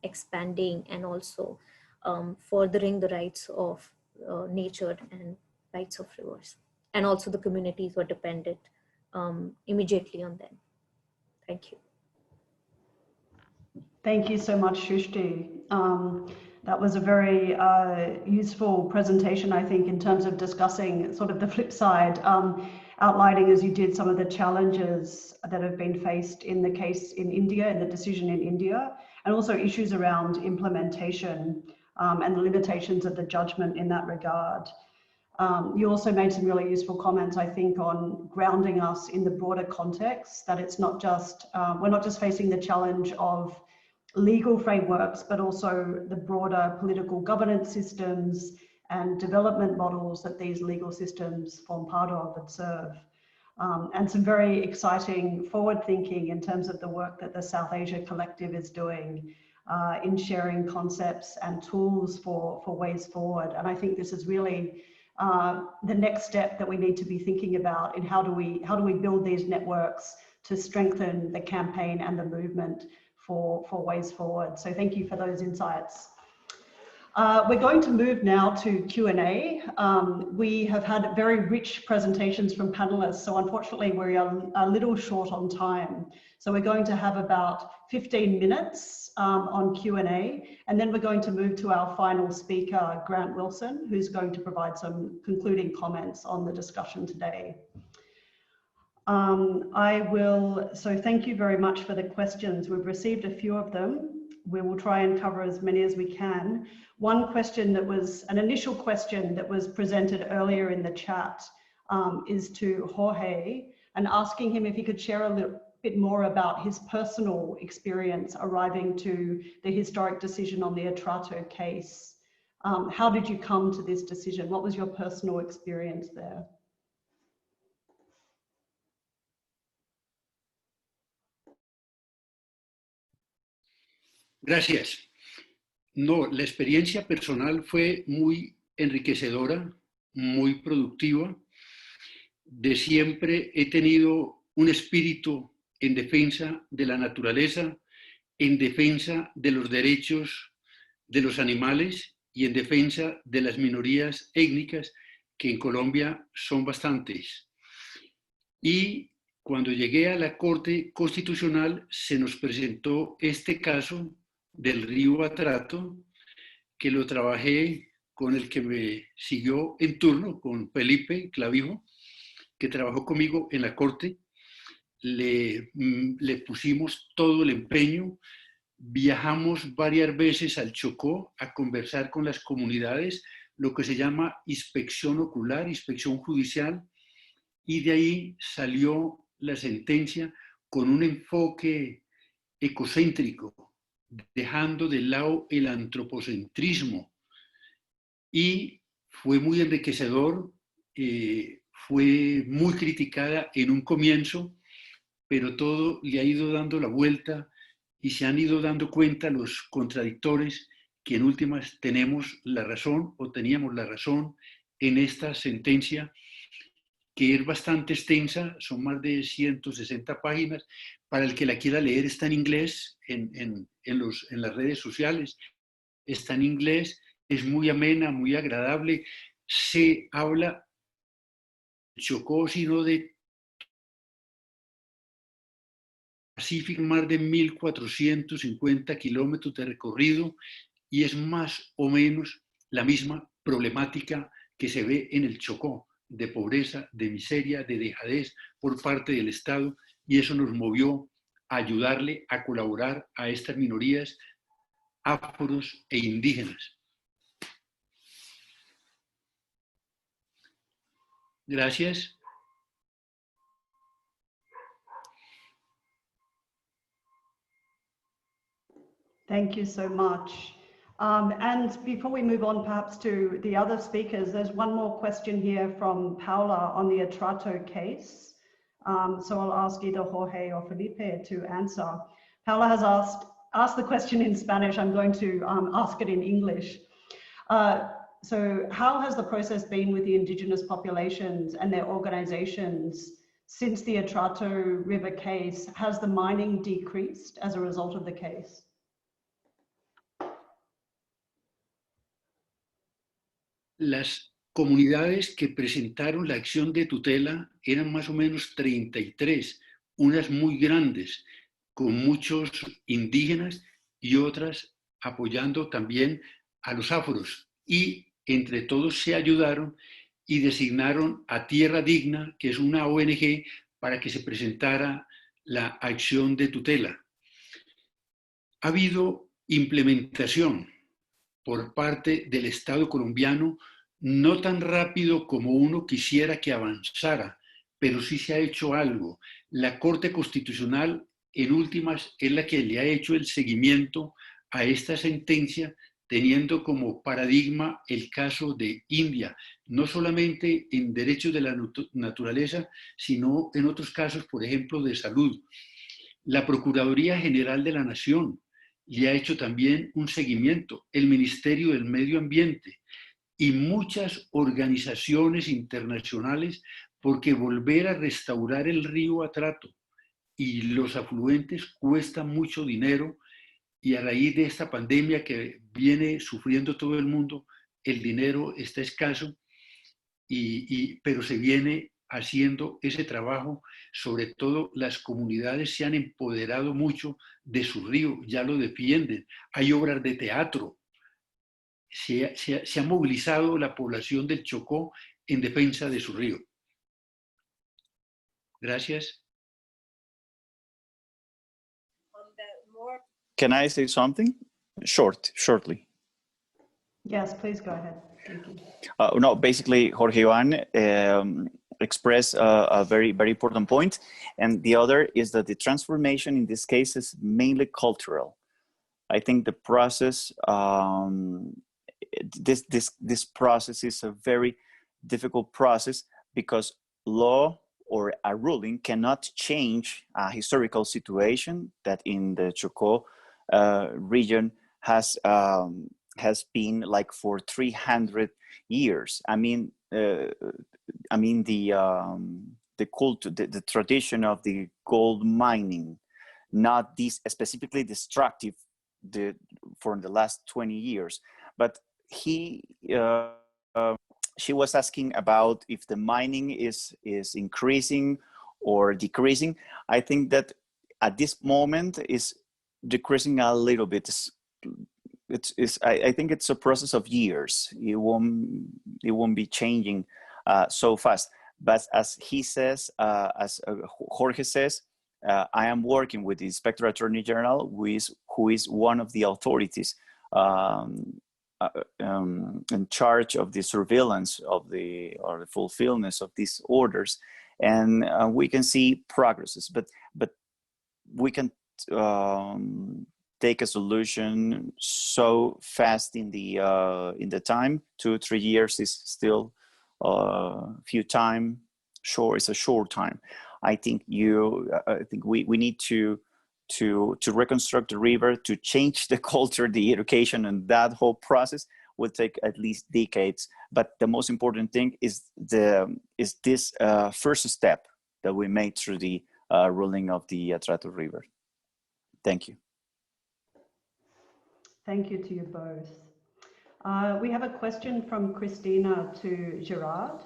expanding and also furthering the rights of nature and rights of rivers. And also the communities who are dependent immediately on them. Thank you. Thank you so much, Shrishtee. That was a very useful presentation, I think, in terms of discussing sort of the flip side, outlining as you did some of the challenges that have been faced in the case in India, in the decision in India, and also issues around implementation and the limitations of the judgment in that regard. You also made some really useful comments, I think, on grounding us in the broader context, that it's not just, we're not just facing the challenge of legal frameworks, but also the broader political governance systems and development models that these legal systems form part of and serve. And some very exciting forward thinking in terms of the work that the South Asia Collective is doing in sharing concepts and tools for ways forward. And I think this is really the next step that we need to be thinking about in how do we build these networks to strengthen the campaign and the movement for ways forward. So thank you for those insights. We're going to move now to Q&A. We have had very rich presentations from panelists, so unfortunately we're a little short on time. So we're going to have about 15 minutes on Q&A, and then we're going to move to our final speaker, Grant Wilson, who's going to provide some concluding comments on the discussion today. So thank you very much for the questions. We've received a few of them. We will try and cover as many as we can. One question that was an initial question that was presented earlier in the chat is to Jorge, and asking him if he could share a little bit more about his personal experience arriving to the historic decision on the Atrato case. How did you come to this decision? What was your personal experience there? Gracias. No, la experiencia personal fue muy enriquecedora, muy productiva. De siempre he tenido un espíritu en defensa de la naturaleza, en defensa de los derechos de los animales y en defensa de las minorías étnicas, que en Colombia son bastantes. Y cuando llegué a la Corte Constitucional se nos presentó este caso del río Atrato, que lo trabajé con el que me siguió en turno, con Felipe Clavijo, que trabajó conmigo en la Corte. Le pusimos todo el empeño, viajamos varias veces al Chocó a conversar con las comunidades, lo que se llama inspección ocular, inspección judicial, y de ahí salió la sentencia con un enfoque ecocéntrico, dejando de lado el antropocentrismo, y fue muy enriquecedor, fue muy criticada en un comienzo, pero todo le ha ido dando la vuelta y se han ido dando cuenta los contradictores que en últimas tenemos la razón o teníamos la razón en esta sentencia, que es bastante extensa, son más de 160 páginas. Para el que la quiera leer está en inglés, en las redes sociales, está en inglés, es muy amena, muy agradable, se habla Chocó, sino de Pacífico, más de 1.450 kilómetros de recorrido, y es más o menos la misma problemática que se ve en el Chocó, de pobreza, de miseria, de dejadez por parte del Estado, y eso nos movió a ayudarle a colaborar a estas minorías afros e indígenas. Gracias. Thank you so much. And before we move on perhaps to the other speakers, there's one more question here from Paula on the Atrato case. So I'll ask either Jorge or Felipe to answer. Paula has asked the question in Spanish. I'm going to ask it in English. So how has the process been with the indigenous populations and their organizations since the Atrato River case? Has the mining decreased as a result of the case? Las comunidades que presentaron la acción de tutela eran más o menos 33, unas muy grandes, con muchos indígenas y otras apoyando también a los afros. Y entre todos se ayudaron y designaron a Tierra Digna, que es una ONG, para que se presentara la acción de tutela. Ha habido implementación por parte del Estado colombiano, no tan rápido como uno quisiera que avanzara, pero sí se ha hecho algo. La Corte Constitucional, en últimas, es la que le ha hecho el seguimiento a esta sentencia, teniendo como paradigma el caso de India, no solamente en derechos de la naturaleza, sino en otros casos, por ejemplo, de salud. La Procuraduría General de la Nación le ha hecho también un seguimiento, el Ministerio del Medio Ambiente y muchas organizaciones internacionales, porque volver a restaurar el río Atrato y los afluentes cuesta mucho dinero, y a raíz de esta pandemia que viene sufriendo todo el mundo, el dinero está escaso, pero se viene haciendo ese trabajo. Sobre todo las comunidades se han empoderado mucho de su río, ya lo defienden. Hay obras de teatro. Se ha movilizado la población del Chocó en defensa de su río. Gracias. Can I say something? Shortly. Yes, please go ahead. Thank you. No, basically, Jorge Iván expressed a very, very important point. And the other is that the transformation in this case is mainly cultural. I think the process, this process is a very difficult process because law or a ruling cannot change a historical situation that in the Chocó region has been like for 300 years. I mean the culture, the tradition of the gold mining, not this specifically destructive for the last 20 years. But she was asking about if the mining is increasing or decreasing. I think that at this moment is decreasing a little bit. I think it's a process of years. It won't be changing so fast. But as he says, as Jorge says, I am working with the Inspector Attorney General, who is one of the authorities in charge of the surveillance of the fulfillment of these orders, and we can see progresses. But we can take a solution so fast in the time. 2-3 years is still few time. Sure, it's a short time. I think we need to reconstruct the river, to change the culture, the education, and that whole process will take at least decades. But the most important thing is this first step that we made through the ruling of the Atrato River. Thank you. Thank you to you both. We have a question from Christina to Gerrard.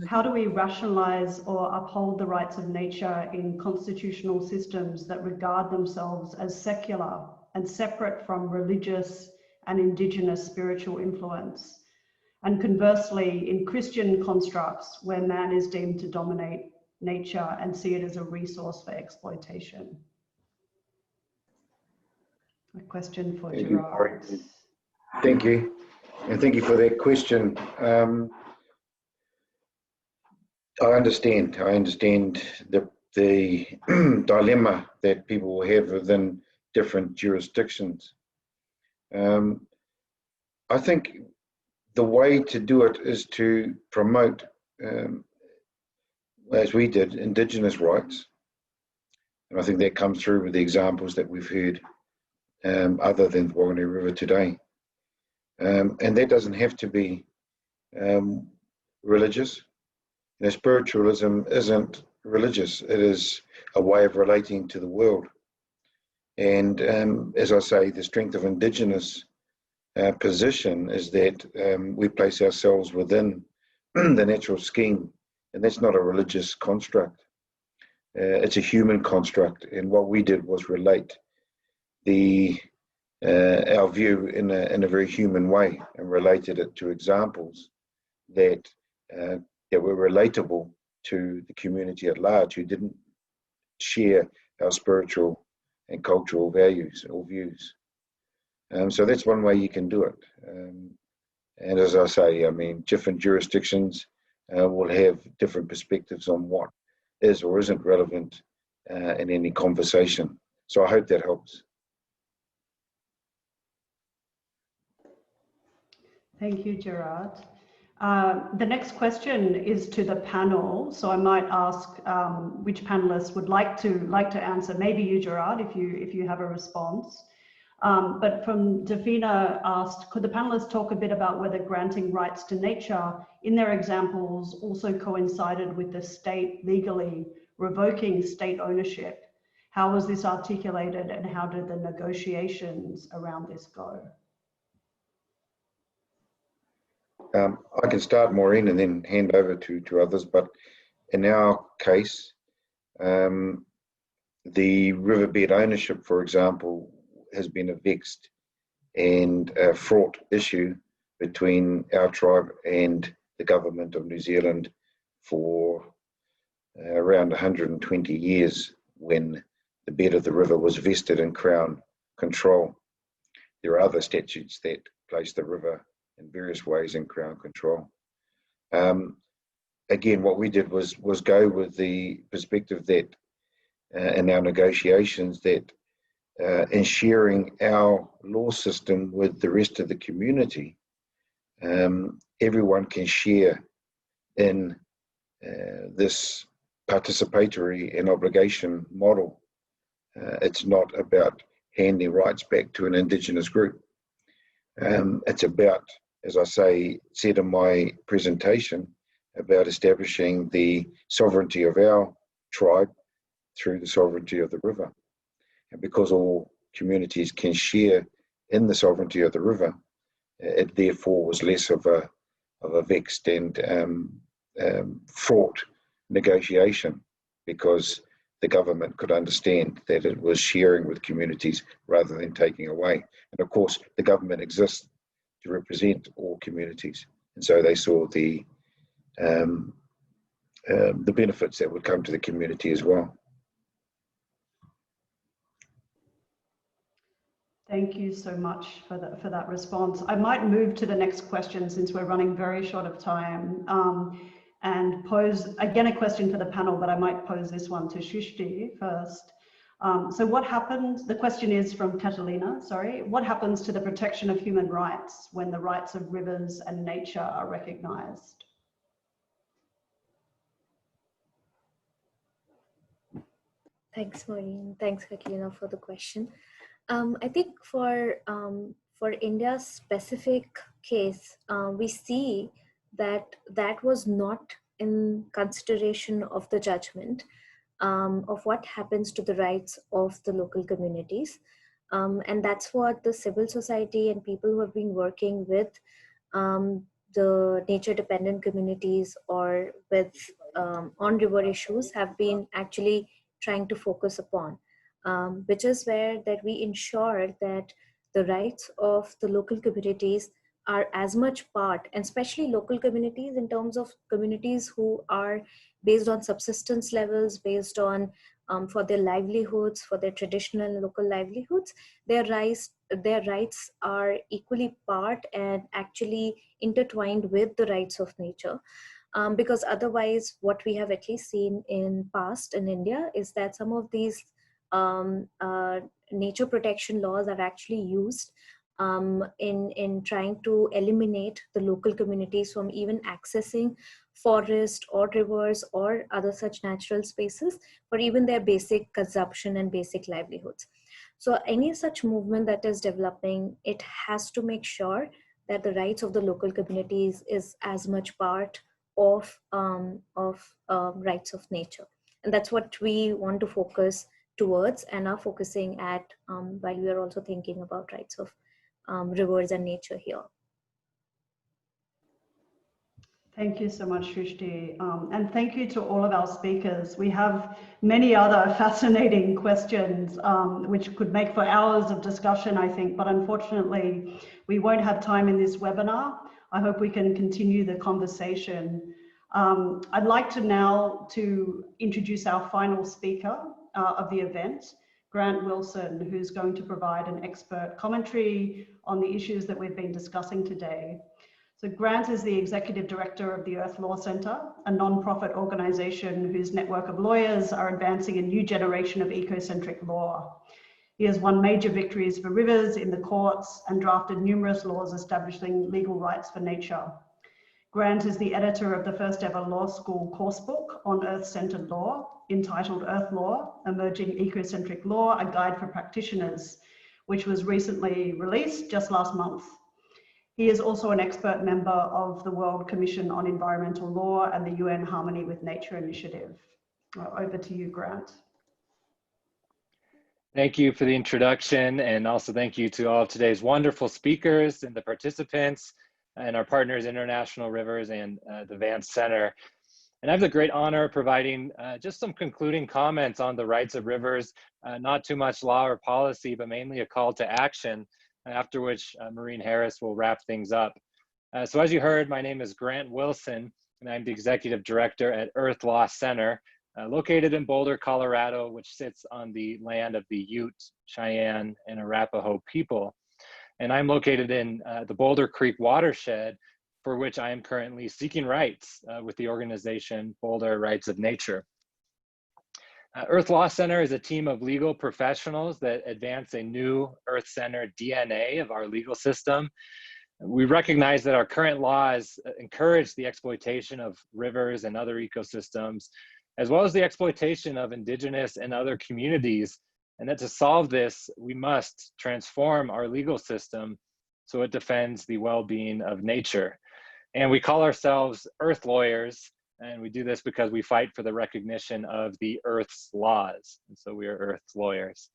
How do we rationalize or uphold the rights of nature in constitutional systems that regard themselves as secular and separate from religious and indigenous spiritual influence? And conversely, in Christian constructs where man is deemed to dominate nature and see it as a resource for exploitation? A question for Gerrard. Thank you. And thank you for that question. I understand the dilemma that people will have within different jurisdictions. I think the way to do it is to promote, as we did, Indigenous rights. And I think that comes through with the examples that we've heard other than the Whanganui River today. And that doesn't have to be religious. You know, spiritualism isn't religious. It is a way of relating to the world. And as I say, the strength of Indigenous position is that we place ourselves within the natural scheme, and that's not a religious construct. It's a human construct, and what we did was relate our view in a very human way, and related it to examples that were relatable to the community at large, who didn't share our spiritual and cultural values or views. So that's one way you can do it. And as I say, I mean, different jurisdictions will have different perspectives on what is or isn't relevant in any conversation. So I hope that helps. Thank you, Gerrard. The next question is to the panel. So I might ask which panelists would like to answer. Maybe you, Gerrard, if you have a response. But from Davina asked, could the panelists talk a bit about whether granting rights to nature in their examples also coincided with the state legally revoking state ownership? How was this articulated, and how did the negotiations around this go? I can start, Maureen, and then hand over to others. But in our case, the riverbed ownership, for example, has been a vexed and fraught issue between our tribe and the government of New Zealand for around 120 years, when the bed of the river was vested in Crown control. There are other statutes that place the river in various ways in Crown control. Again, what we did was go with the perspective that in our negotiations that in sharing our law system with the rest of the community, everyone can share in this participatory and obligation model. It's not about handing rights back to an Indigenous group. It's about, as I said in my presentation, about establishing the sovereignty of our tribe through the sovereignty of the river. And because all communities can share in the sovereignty of the river, it therefore was less of a vexed and fraught negotiation, because the government could understand that it was sharing with communities rather than taking away. And of course, the government exists to represent all communities, and so they saw the benefits that would come to the community as well. Thank you so much for that response. I might move to the next question, since we're running very short of time, and pose again a question for the panel, but I might pose this one to Shrishtee first. So what happens, the question is from Catalina, sorry, what happens to the protection of human rights when the rights of rivers and nature are recognized? Thanks, Maureen. Thanks, Catalina, for the question. I think for India's specific case, we see that was not in consideration of the judgment of what happens to the rights of the local communities. And that's what the civil society and people who have been working with the nature dependent communities or with on river issues have been actually trying to focus upon. Which is where that we ensure that the rights of the local communities are as much part, and especially local communities in terms of communities who are based on subsistence levels, based on for their livelihoods, for their traditional and local livelihoods, their rights are equally part and actually intertwined with the rights of nature. Because otherwise, what we have at least seen in past in India is that some of these nature protection laws are actually used in trying to eliminate the local communities from even accessing forest or rivers or other such natural spaces for even their basic consumption and basic livelihoods. So any such movement that is developing, it has to make sure that the rights of the local communities is as much part of rights of nature. And that's what we want to focus towards and are focusing at while we are also thinking about rights of rivers and nature here. Thank you so much, Shrishtee. And thank you to all of our speakers. We have many other fascinating questions, which could make for hours of discussion, I think, but unfortunately, we won't have time in this webinar. I hope we can continue the conversation. I'd like to now introduce our final speaker of the event, Grant Wilson, who's going to provide an expert commentary on the issues that we've been discussing today. So Grant is the Executive Director of the Earth Law Centre, a non-profit organisation whose network of lawyers are advancing a new generation of ecocentric law. He has won major victories for rivers in the courts and drafted numerous laws establishing legal rights for nature. Grant is the editor of the first ever law school coursebook on earth-centred law, entitled Earth Law, Emerging Ecocentric Law, A Guide for Practitioners, which was recently released just last month. He is also an expert member of the World Commission on Environmental Law and the UN Harmony with Nature initiative. Over to you, Grant. Thank you for the introduction, and also thank you to all of today's wonderful speakers and the participants and our partners, International Rivers and the Vance Center. And I have the great honor of providing just some concluding comments on the rights of rivers, not too much law or policy, but mainly a call to action, after which Maureen Harris will wrap things up. So as you heard, my name is Grant Wilson, and I'm the Executive Director at Earth Law Center, located in Boulder, Colorado, which sits on the land of the Ute, Cheyenne, and Arapaho people. And I'm located in the Boulder Creek watershed, for which I am currently seeking rights with the organization Boulder Rights of Nature. Earth Law Center is a team of legal professionals that advance a new Earth-centered DNA of our legal system. We recognize that our current laws encourage the exploitation of rivers and other ecosystems, as well as the exploitation of indigenous and other communities, and that to solve this, we must transform our legal system so it defends the well-being of nature. And we call ourselves Earth Lawyers, and we do this because we fight for the recognition of the Earth's laws. And so we are Earth's lawyers.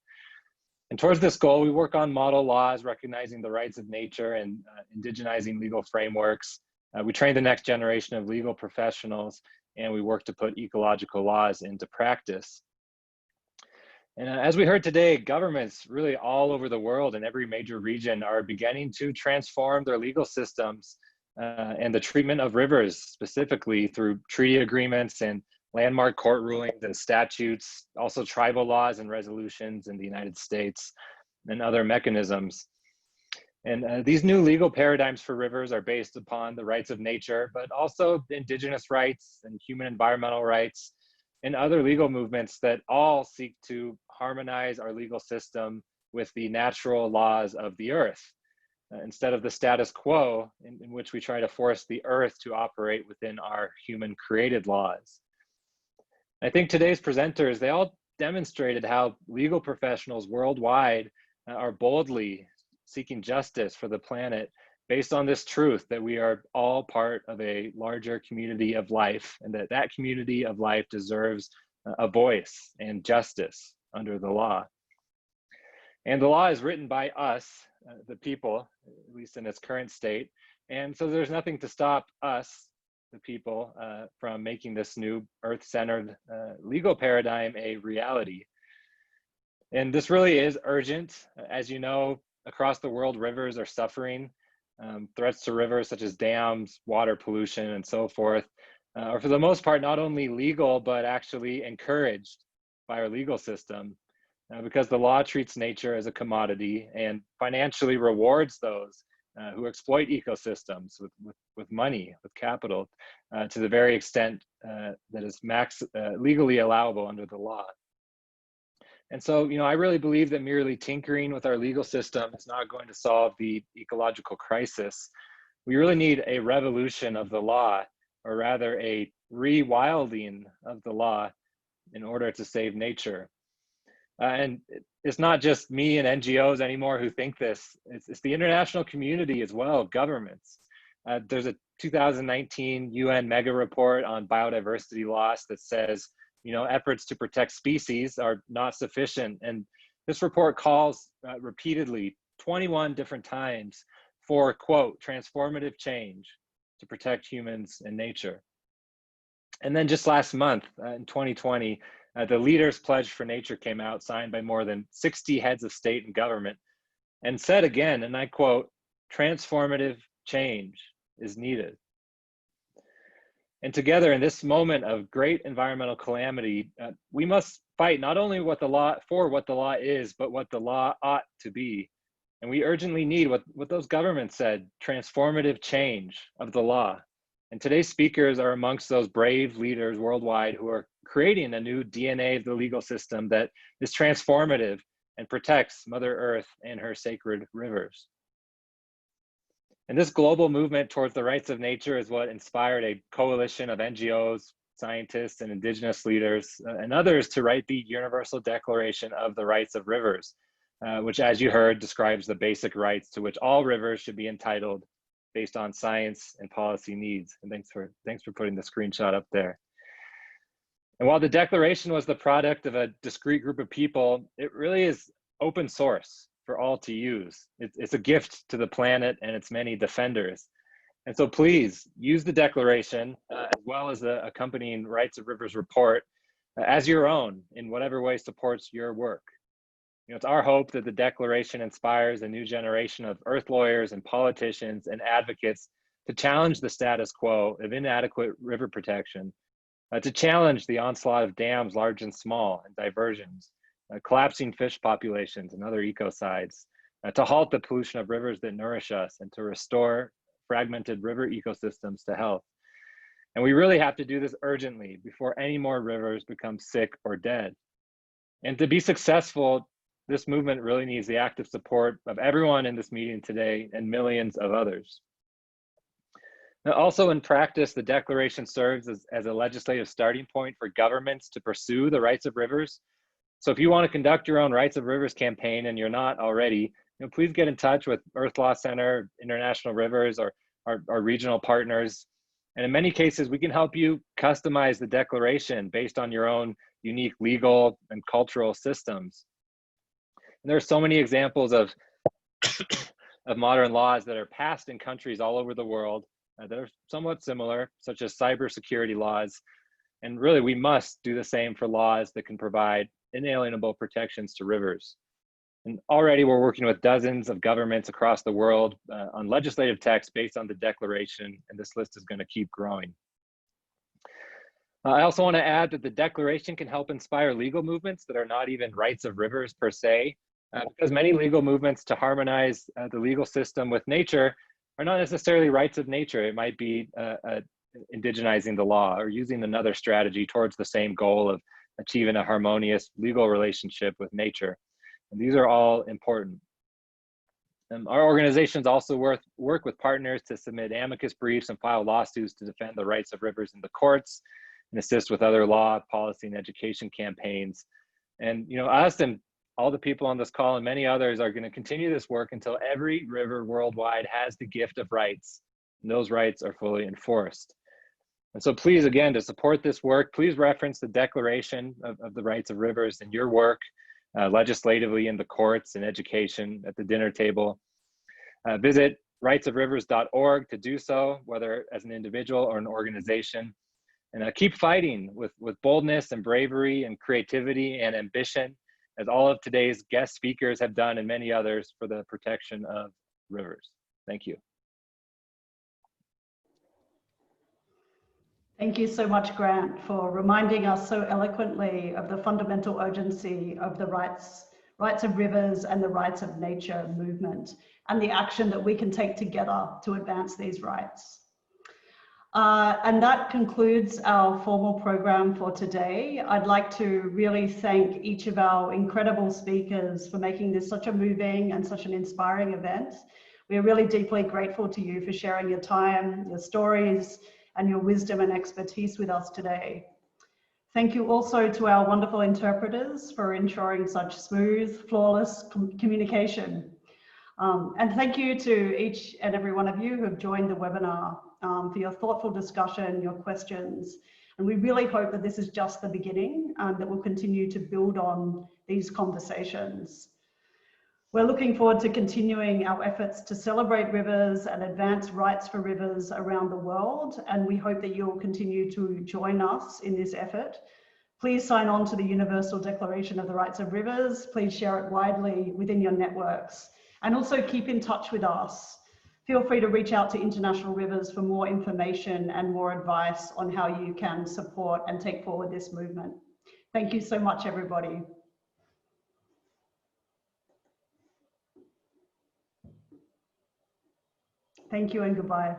And towards this goal, we work on model laws, recognizing the rights of nature and indigenizing legal frameworks. We train the next generation of legal professionals, and we work to put ecological laws into practice. And as we heard today, governments really all over the world in every major region are beginning to transform their legal systems and the treatment of rivers, specifically through treaty agreements and landmark court rulings and statutes, also tribal laws and resolutions in the United States and other mechanisms. And these new legal paradigms for rivers are based upon the rights of nature, but also indigenous rights and human environmental rights and other legal movements that all seek to harmonize our legal system with the natural laws of the earth, instead of the status quo in which we try to force the earth to operate within our human created laws. I think today's presenters, they all demonstrated how legal professionals worldwide are boldly seeking justice for the planet based on this truth that we are all part of a larger community of life, and that that community of life deserves a voice and justice under the law. And the law is written by us, the people, at least in its current state. And so there's nothing to stop us, the people, from making this new earth-centered legal paradigm a reality. And this really is urgent. As you know, across the world, rivers are suffering. Threats to rivers such as dams, water pollution, and so forth, are for the most part not only legal, but actually encouraged by our legal system, because the law treats nature as a commodity and financially rewards those who exploit ecosystems with money, with capital, to the very extent that is legally allowable under the law. And so, I really believe that merely tinkering with our legal system is not going to solve the ecological crisis. We really need a revolution of the law, or rather a rewilding of the law in order to save nature. And it's not just me and NGOs anymore who think this. It's the international community as well, governments. There's a 2019 UN mega report on biodiversity loss that says, efforts to protect species are not sufficient. And this report calls repeatedly, 21 different times, for, quote, transformative change to protect humans and nature. And then just last month, in 2020, the Leaders' Pledge for Nature came out, signed by more than 60 heads of state and government, and said again, and I quote, transformative change is needed. And together in this moment of great environmental calamity, we must fight not only what the law is, but what the law ought to be. And we urgently need what those governments said, transformative change of the law. And today's speakers are amongst those brave leaders worldwide who are creating a new DNA of the legal system that is transformative and protects Mother Earth and her sacred rivers. And this global movement towards the rights of nature is what inspired a coalition of NGOs, scientists, and indigenous leaders, and others to write the Universal Declaration of the Rights of Rivers, which, as you heard, describes the basic rights to which all rivers should be entitled based on science and policy needs. And thanks for putting the screenshot up there. And while the declaration was the product of a discrete group of people, it really is open source for all to use. It's a gift to the planet and its many defenders. And so please use the declaration as well as the accompanying Rights of Rivers report as your own in whatever way supports your work. It's our hope that the declaration inspires a new generation of earth lawyers and politicians and advocates to challenge the status quo of inadequate river protection, to challenge the onslaught of dams large and small and diversions, collapsing fish populations and other ecocides, to halt the pollution of rivers that nourish us, and to restore fragmented river ecosystems to health. And we really have to do this urgently before any more rivers become sick or dead. And to be successful, this movement really needs the active support of everyone in this meeting today and millions of others. Now, also in practice, the declaration serves as a legislative starting point for governments to pursue the rights of rivers. So if you want to conduct your own Rights of Rivers campaign and you're not already, please get in touch with Earth Law Center, International Rivers, or our regional partners. And in many cases, we can help you customize the declaration based on your own unique legal and cultural systems. And there are so many examples of modern laws that are passed in countries all over the world that are somewhat similar, such as cybersecurity laws. And really, we must do the same for laws that can provide inalienable protections to rivers. And already we're working with dozens of governments across the world on legislative text based on the declaration, and this list is going to keep growing. I also want to add that the declaration can help inspire legal movements that are not even rights of rivers per se, because many legal movements to harmonize the legal system with nature are not necessarily rights of nature. It might be indigenizing the law or using another strategy towards the same goal of achieving a harmonious legal relationship with nature. And these are all important. Our organizations also work with partners to submit amicus briefs and file lawsuits to defend the rights of rivers in the courts and assist with other law, policy, and education campaigns. And us and all the people on this call and many others are going to continue this work until every river worldwide has the gift of rights, and those rights are fully enforced. And so please, again, to support this work, please reference the Declaration of the Rights of Rivers in your work, legislatively in the courts and education at the dinner table. Visit rightsofrivers.org to do so, whether as an individual or an organization. And keep fighting with boldness and bravery and creativity and ambition, as all of today's guest speakers have done and many others, for the protection of rivers. Thank you. Thank you so much, Grant, for reminding us so eloquently of the fundamental urgency of the rights of rivers and the rights of nature movement, and the action that we can take together to advance these rights. And that concludes our formal program for today. I'd like to really thank each of our incredible speakers for making this such a moving and such an inspiring event. We're really deeply grateful to you for sharing your time, your stories, and your wisdom and expertise with us today. Thank you also to our wonderful interpreters for ensuring such smooth, flawless communication. And thank you to each and every one of you who have joined the webinar for your thoughtful discussion, your questions. And we really hope that this is just the beginning and that we'll continue to build on these conversations. We're looking forward to continuing our efforts to celebrate rivers and advance rights for rivers around the world. And we hope that you'll continue to join us in this effort. Please sign on to the Universal Declaration of the Rights of Rivers. Please share it widely within your networks. And also keep in touch with us. Feel free to reach out to International Rivers for more information and more advice on how you can support and take forward this movement. Thank you so much, everybody. Thank you and goodbye.